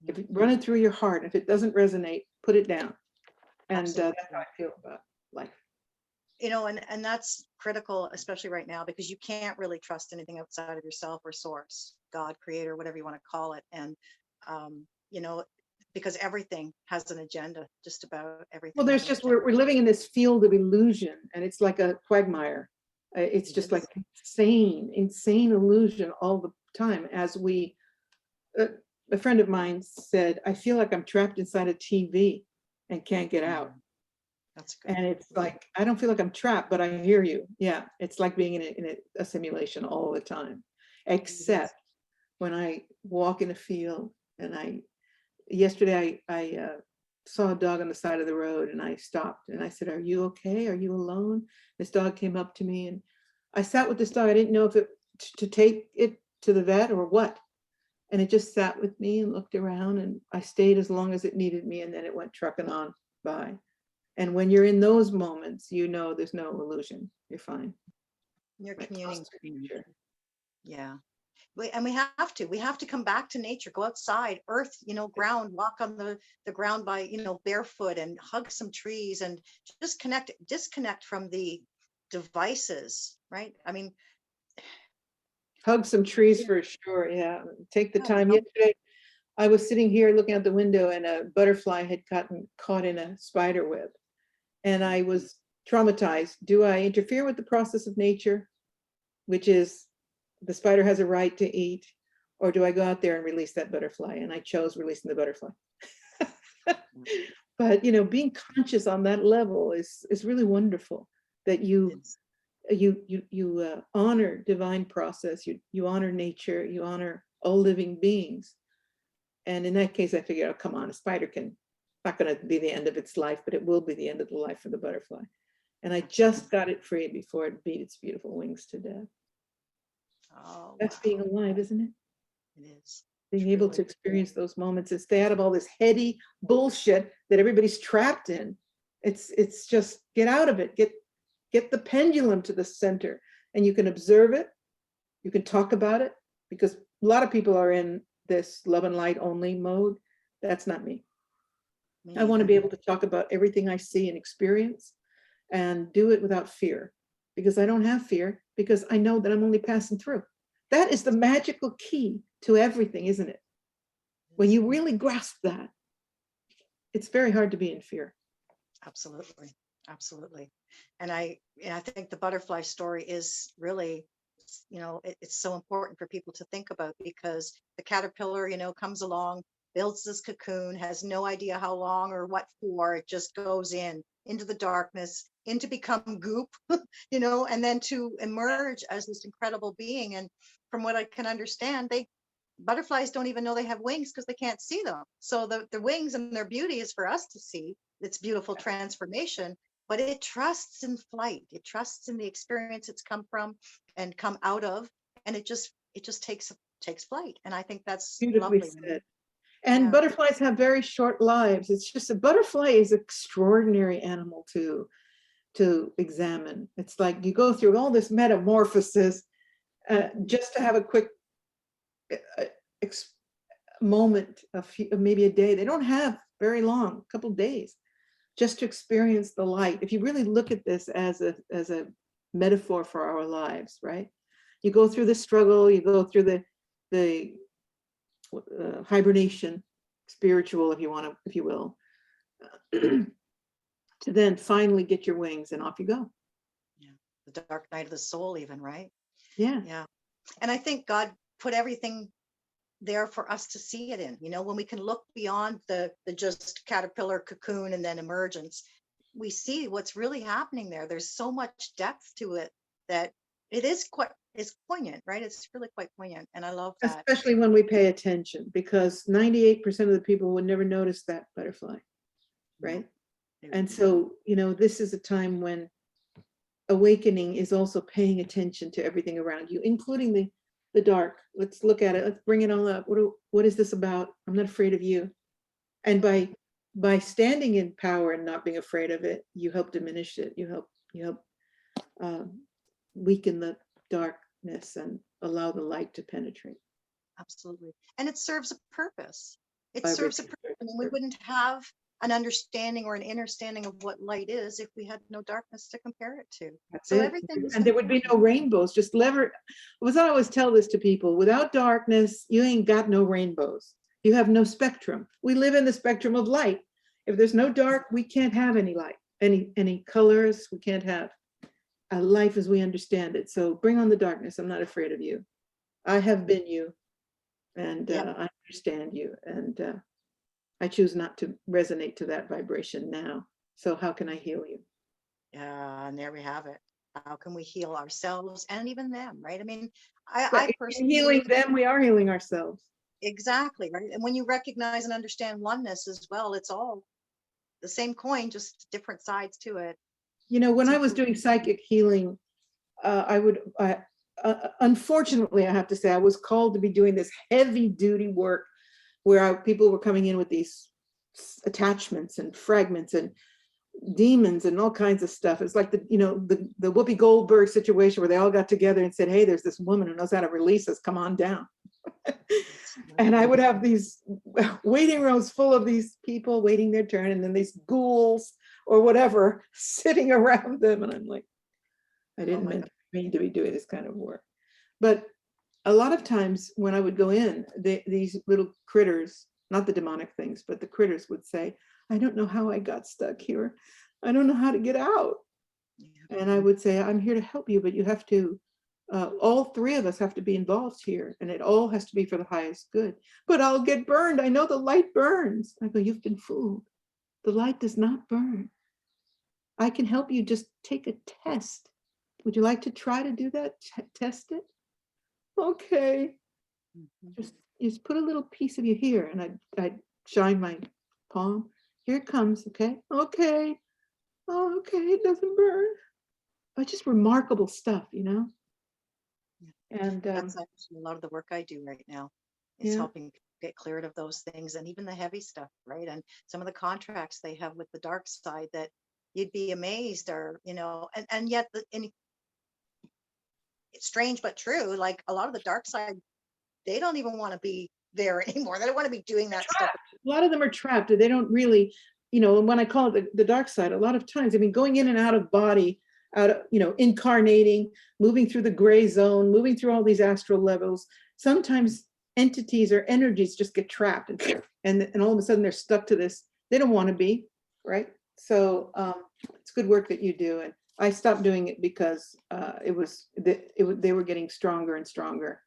If you run it through your heart, if it doesn't resonate, put it down. And that's how I feel about life. And that's critical, especially right now, because you can't really trust anything outside of yourself or source, God, creator, whatever you want to call it. And, you know, because everything has an agenda, just about everything. Well, there's has an just, agenda. we're living in this field of illusion, and it's like a quagmire. It's just like insane illusion all the time. As we, a friend of mine said, I feel like I'm trapped inside a TV and can't get out. That's good. And it's like, I don't feel like I'm trapped, but I hear you. Yeah, it's like being in a simulation all the time, except when I walk in a field. And yesterday I saw a dog on the side of the road, and I stopped and I said, are you okay? Are you alone? This dog came up to me, and I sat with this dog. I didn't know if to take it to the vet or what. And it just sat with me and looked around, and I stayed as long as it needed me, and then it went trucking on by. And when you're in those moments, you know there's no illusion. You're fine. You're Right, communing. trust your nature. Yeah. And we have to come back to nature, go outside, earth, you know, ground, walk on the ground by, you know, barefoot, and hug some trees, and just disconnect from the devices, right? I mean, Hug some trees for sure. Yeah. Take the yeah, time. Yesterday, I was sitting here looking out the window, and a butterfly had caught in a spider web. And I was traumatized. Do I interfere with the process of nature, which is the spider has a right to eat, or do I go out there and release that butterfly? And I chose releasing the butterfly. But, you know, being conscious on that level is really wonderful, that you honor divine process, you honor nature, you honor all living beings. And in that case, I figured, oh, come on, a spider not going to be the end of its life, but it will be the end of the life of the butterfly. And I just got it free before it beat its beautiful wings to death. oh, That's wow. being alive, isn't it? It is. Being able to experience those moments and stay out of all this heady bullshit that everybody's trapped in. It's just get out of it. Get the pendulum to the center, and you can observe it. You can talk about it, because a lot of people are in this love and light only mode. That's not me. I want to be able to talk about everything I see and experience, and do it without fear, because I don't have fear, because I know that I'm only passing through. That is the magical key to everything, isn't it? When you really grasp that, it's very hard to be in fear. Absolutely. Absolutely. And I think the butterfly story is really, you know, it's so important for people to think about, because the caterpillar, you know, comes along, builds this cocoon, has no idea how long or what for. It just goes into the darkness, into become goop, you know, and then to emerge as this incredible being. And from what I can understand, butterflies don't even know they have wings, because they can't see them. So the wings and their beauty is for us to see. It's beautiful transformation, but it trusts in flight. It trusts in the experience it's come from and come out of, and it just takes flight. And I think that's Beautifully lovely. said. And Yeah. butterflies have very short lives. It's just, a butterfly is an extraordinary animal to examine. It's like you go through all this metamorphosis just to have a quick moment, maybe a day. They don't have very long, a couple of days, just to experience the light. If you really look at this as a metaphor for our lives, right? You go through the struggle, you go through the hibernation, spiritual, if you will, to then finally get your wings and off you go. Yeah. The dark night of the soul, even, right? Yeah. Yeah. And I think God put everything there for us to see it in, you know, when we can look beyond the just caterpillar, cocoon, and then emergence, we see what's really happening there. There's so much depth to it that it is poignant, right? It's really quite poignant. And I love that. Especially when we pay attention, because 98% of the people would never notice that butterfly, right? And so, you know, this is a time when awakening is also paying attention to everything around you, including the dark. Let's look at it. Let's bring it all up. What is this about? I'm not afraid of you. And by standing in power and not being afraid of it, you help diminish it. You help weaken the darkness and allow the light to penetrate. Absolutely. And it serves a purpose. It Everything serves a purpose. I mean, we wouldn't have an understanding or an understanding of what light is if we had no darkness to compare it to. That's So it. everything is And there would be no important. rainbows, just lever. Was I always tell this to people, without darkness, you ain't got no rainbows. You have no spectrum. We live in the spectrum of light. If there's no dark, we can't have any light, any colors. We can't have a life as we understand it. So bring on the darkness. I'm not afraid of you. I have been you, and Yep. I understand you, and I choose not to resonate to that vibration now. So how can I heal you? Yeah, and there we have it. How can we heal ourselves and even them, right? I mean, I But in personally healing believe them, we are healing ourselves. exactly, right? And when you recognize and understand oneness as well, it's all the same coin, just different sides to it. You know, when It's I was doing psychic healing, unfortunately, I have to say, I was called to be doing this heavy duty work where people were coming in with these attachments and fragments and demons and all kinds of stuff. It's like the Whoopi Goldberg situation where they all got together and said, hey, there's this woman who knows how to release us, come on down. And I would have these waiting rooms full of these people waiting their turn, and then these ghouls or whatever sitting around them. And I'm like, I didn't mean to be doing this kind of work. But a lot of times when I would go in, these little critters, not the demonic things, but the critters would say, I don't know how I got stuck here. I don't know how to get out. Yeah. And I would say, I'm here to help you, but you have to, all three of us have to be involved here, and it all has to be for the highest good. But I'll get burned. I know the light burns. I go, you've been fooled. The light does not burn. I can help you. Just take a test. Would you like to try to do that? Test it? Okay. Just put a little piece of you here, and I'd shine my palm. Here it comes, okay? Okay. Oh, okay, it doesn't burn. But just remarkable stuff, you know? And That's actually a lot of the work I do right now. Is yeah. helping get cleared of those things and even the heavy stuff, right? And some of the contracts they have with the dark side that you'd be amazed, or and yet it's strange but true. Like a lot of the dark side, they don't even want to be there anymore. They don't want to be doing that stuff. A lot of them are trapped. They don't really, and when I call it the dark side, a lot of times, I mean, going in and out of body, out of, incarnating, moving through the gray zone, moving through all these astral levels. Sometimes entities or energies just get trapped and all of a sudden they're stuck to this. They don't want to be, right? So it's good work that you do. And I stopped doing it because they were getting stronger and stronger.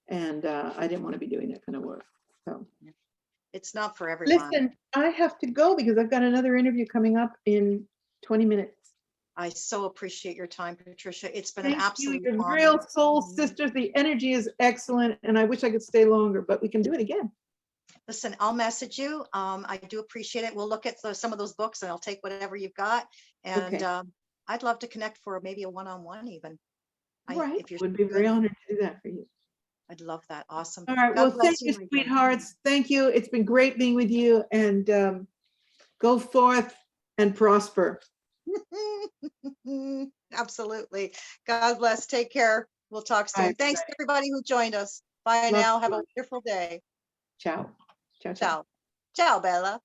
And I didn't want to be doing that kind of work. So It's not for everyone. listen, I have to go because I've got another interview coming up in 20 minutes. I so appreciate your time, Patricia. It's been Thank an absolute you, you're honor. real soul sisters. The energy is excellent, and I wish I could stay longer, but we can do it again. Listen, I'll message you. I do appreciate it. We'll look at some of those books, and I'll take whatever you've got. And Okay. I'd love to connect for maybe a one-on-one even. Right. If you're Would be very honored to do that for you. I'd love that. Awesome. All right. God Well, bless thank you, my friend. sweethearts. Thank you. It's been great being with you, and go forth and prosper. Absolutely. God bless. Take care. We'll talk soon. Bye, Thanks to everybody who joined us. Bye Love now. you. Have a wonderful day. Ciao. Ciao, ciao. Ciao. Ciao, Bella.